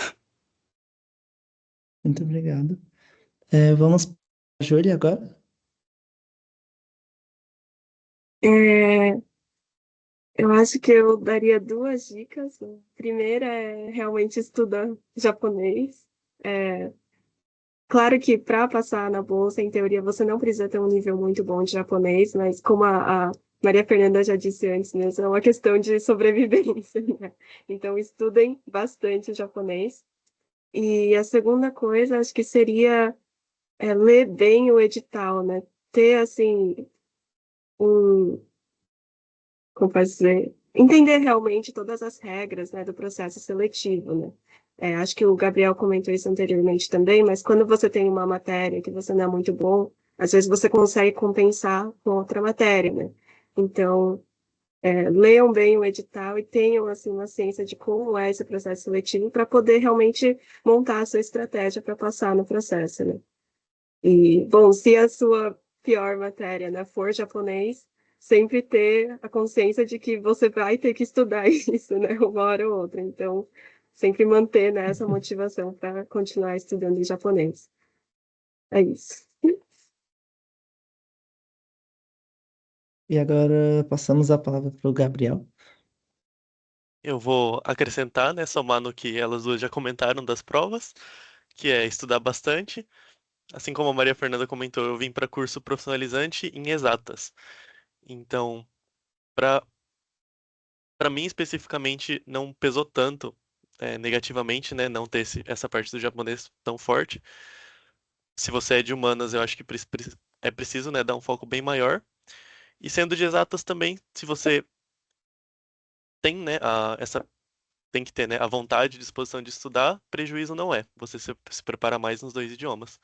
Muito obrigado. Vamos para a Júlia agora. Eu acho que eu daria duas dicas. A primeira é realmente estudar japonês. Claro que para passar na bolsa, em teoria, você não precisa ter um nível muito bom de japonês, mas como a Maria Fernanda já disse antes mesmo, é uma questão de sobrevivência, né? Então, estudem bastante japonês. E a segunda coisa, acho que seria ler bem o edital, né? Ter, assim, como posso dizer, entender realmente todas as regras, né, do processo seletivo, né? Acho que o Gabriel comentou isso anteriormente também, mas quando você tem uma matéria que você não é muito bom, às vezes você consegue compensar com outra matéria, né? Então, leiam bem o edital e tenham assim uma ciência de como é esse processo seletivo para poder realmente montar a sua estratégia para passar no processo, né? E, bom, se a sua pior matéria, né, for japonês, sempre ter a consciência de que você vai ter que estudar isso, né, uma hora ou outra. Então, sempre manter, né, essa motivação para continuar estudando em japonês. É isso. E agora passamos a palavra para o Gabriel. Eu vou acrescentar, né, somar no que elas duas já comentaram das provas, que é estudar bastante. Assim como a Maria Fernanda comentou, eu vim para curso profissionalizante em exatas. Então, para mim especificamente, não pesou tanto negativamente, né, não ter essa parte do japonês tão forte. Se você é de humanas, eu acho que é preciso, né, dar um foco bem maior. E sendo de exatas também, se você tem, né, tem que ter, né, a vontade e disposição de estudar, prejuízo não é. Você se prepara mais nos dois idiomas.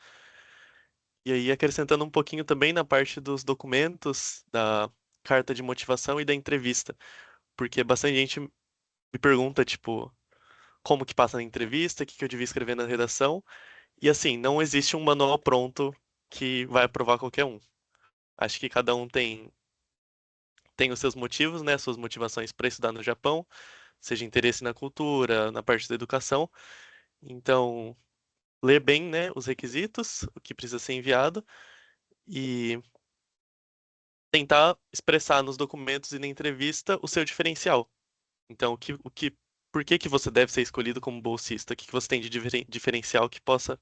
E aí, acrescentando um pouquinho também na parte dos documentos, da carta de motivação e da entrevista. Porque bastante gente me pergunta, tipo, como que passa na entrevista, o que que eu devia escrever na redação. E assim, não existe um manual pronto que vai aprovar qualquer um. Acho que cada um tem os seus motivos, né, suas motivações para estudar no Japão, seja interesse na cultura, na parte da educação. Então, ler bem, né, os requisitos, o que precisa ser enviado e tentar expressar nos documentos e na entrevista o seu diferencial. Então, por que que você deve ser escolhido como bolsista? O que que você tem de diferencial que possa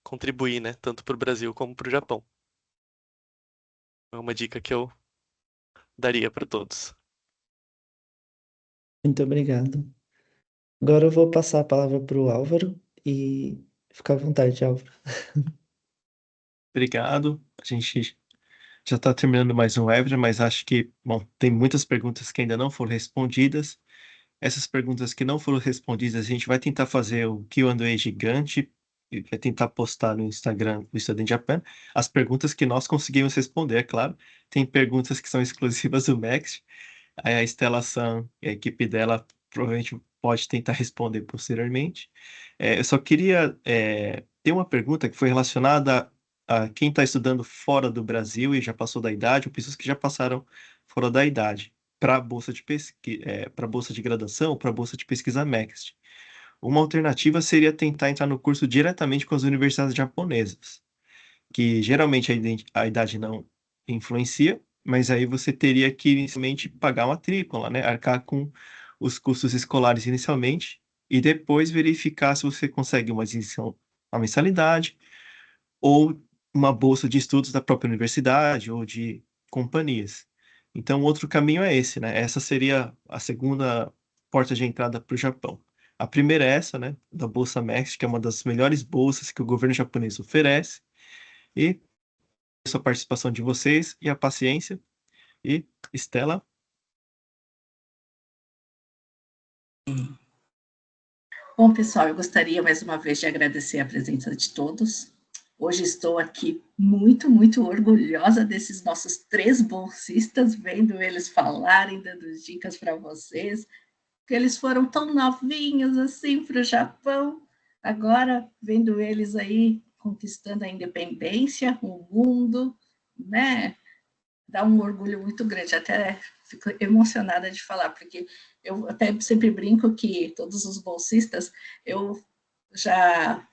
contribuir, né, tanto para o Brasil como para o Japão? É uma dica que eu daria para todos. Muito obrigado. Agora eu vou passar a palavra para o Álvaro e fica à vontade, Álvaro. Obrigado. A gente já está terminando mais um webinar, mas acho que, bom, tem muitas perguntas que ainda não foram respondidas. Essas perguntas que não foram respondidas, a gente vai tentar fazer o Q&A gigante e vai tentar postar no Instagram do Study in Japan as perguntas que nós conseguimos responder, é claro. Tem perguntas que são exclusivas do Max. Aí a Estela San e a equipe dela provavelmente pode tentar responder posteriormente. Eu só queria ter uma pergunta que foi relacionada a quem está estudando fora do Brasil e já passou da idade, ou pessoas que já passaram fora da idade, para a bolsa de para bolsa de graduação, para a bolsa de pesquisa MEXT. Uma alternativa seria tentar entrar no curso diretamente com as universidades japonesas, que geralmente a idade não influencia, mas aí você teria que inicialmente pagar uma matrícula, né? Arcar com os custos escolares inicialmente e depois verificar se você consegue uma isenção, uma mensalidade ou uma bolsa de estudos da própria universidade ou de companhias. Então, outro caminho é esse, né? Essa seria a segunda porta de entrada para o Japão. A primeira é essa, né? Da Bolsa MEXT, que é uma das melhores bolsas que o governo japonês oferece. E a participação de vocês e a paciência. E, Estela? Bom, pessoal, eu gostaria mais uma vez de agradecer a presença de todos. Hoje estou aqui muito, muito orgulhosa desses nossos 3 bolsistas, vendo eles falarem, dando dicas para vocês, porque eles foram tão novinhos assim para o Japão, agora vendo eles aí conquistando a independência, o mundo, né? Dá um orgulho muito grande, até fico emocionada de falar, porque eu até sempre brinco que todos os bolsistas, eu já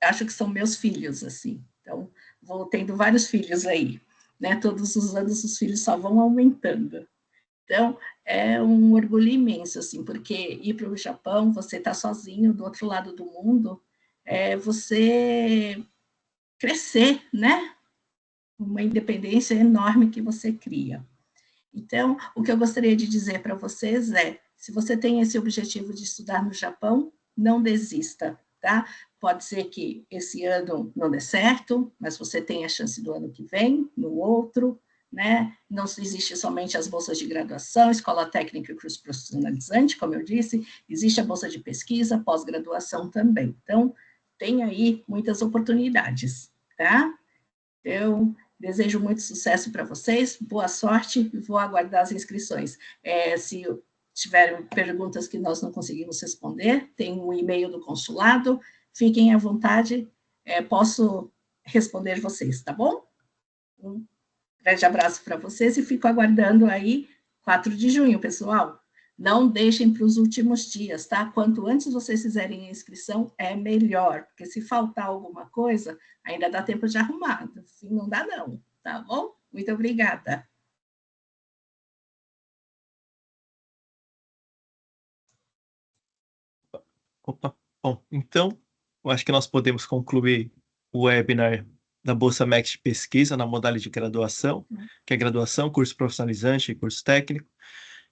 acho que são meus filhos, assim, então vou tendo vários filhos aí, né, todos os anos os filhos só vão aumentando, então é um orgulho imenso, assim, porque ir para o Japão, você está sozinho do outro lado do mundo, você crescer, né, uma independência enorme que você cria. Então, o que eu gostaria de dizer para vocês é, se você tem esse objetivo de estudar no Japão, não desista, tá? Pode ser que esse ano não dê certo, mas você tem a chance do ano que vem, no outro, né? Não existe somente as bolsas de graduação, escola técnica e curso profissionalizante, como eu disse, existe a bolsa de pesquisa, pós-graduação também. Então, tem aí muitas oportunidades, tá? Eu desejo muito sucesso para vocês, boa sorte e vou aguardar as inscrições. Se tiverem perguntas que nós não conseguimos responder, tem um e-mail do consulado, fiquem à vontade, posso responder vocês, tá bom? Um grande abraço para vocês e fico aguardando aí 4 de junho, pessoal. Não deixem para os últimos dias, tá? Quanto antes vocês fizerem a inscrição, é melhor, porque se faltar alguma coisa, ainda dá tempo de arrumar. Assim, não dá não, tá bom? Muito obrigada. Opa, bom, então, eu acho que nós podemos concluir o webinar da Bolsa MEXT de Pesquisa na modalidade de graduação, que é graduação, curso profissionalizante e curso técnico.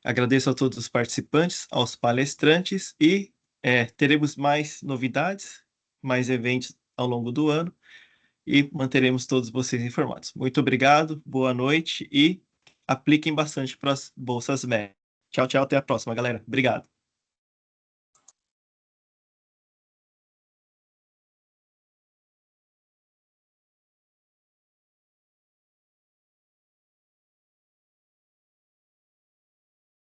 Agradeço a todos os participantes, aos palestrantes e teremos mais novidades, mais eventos ao longo do ano e manteremos todos vocês informados. Muito obrigado, boa noite e apliquem bastante para as bolsas MEXT. Tchau, tchau, até a próxima, galera. Obrigado.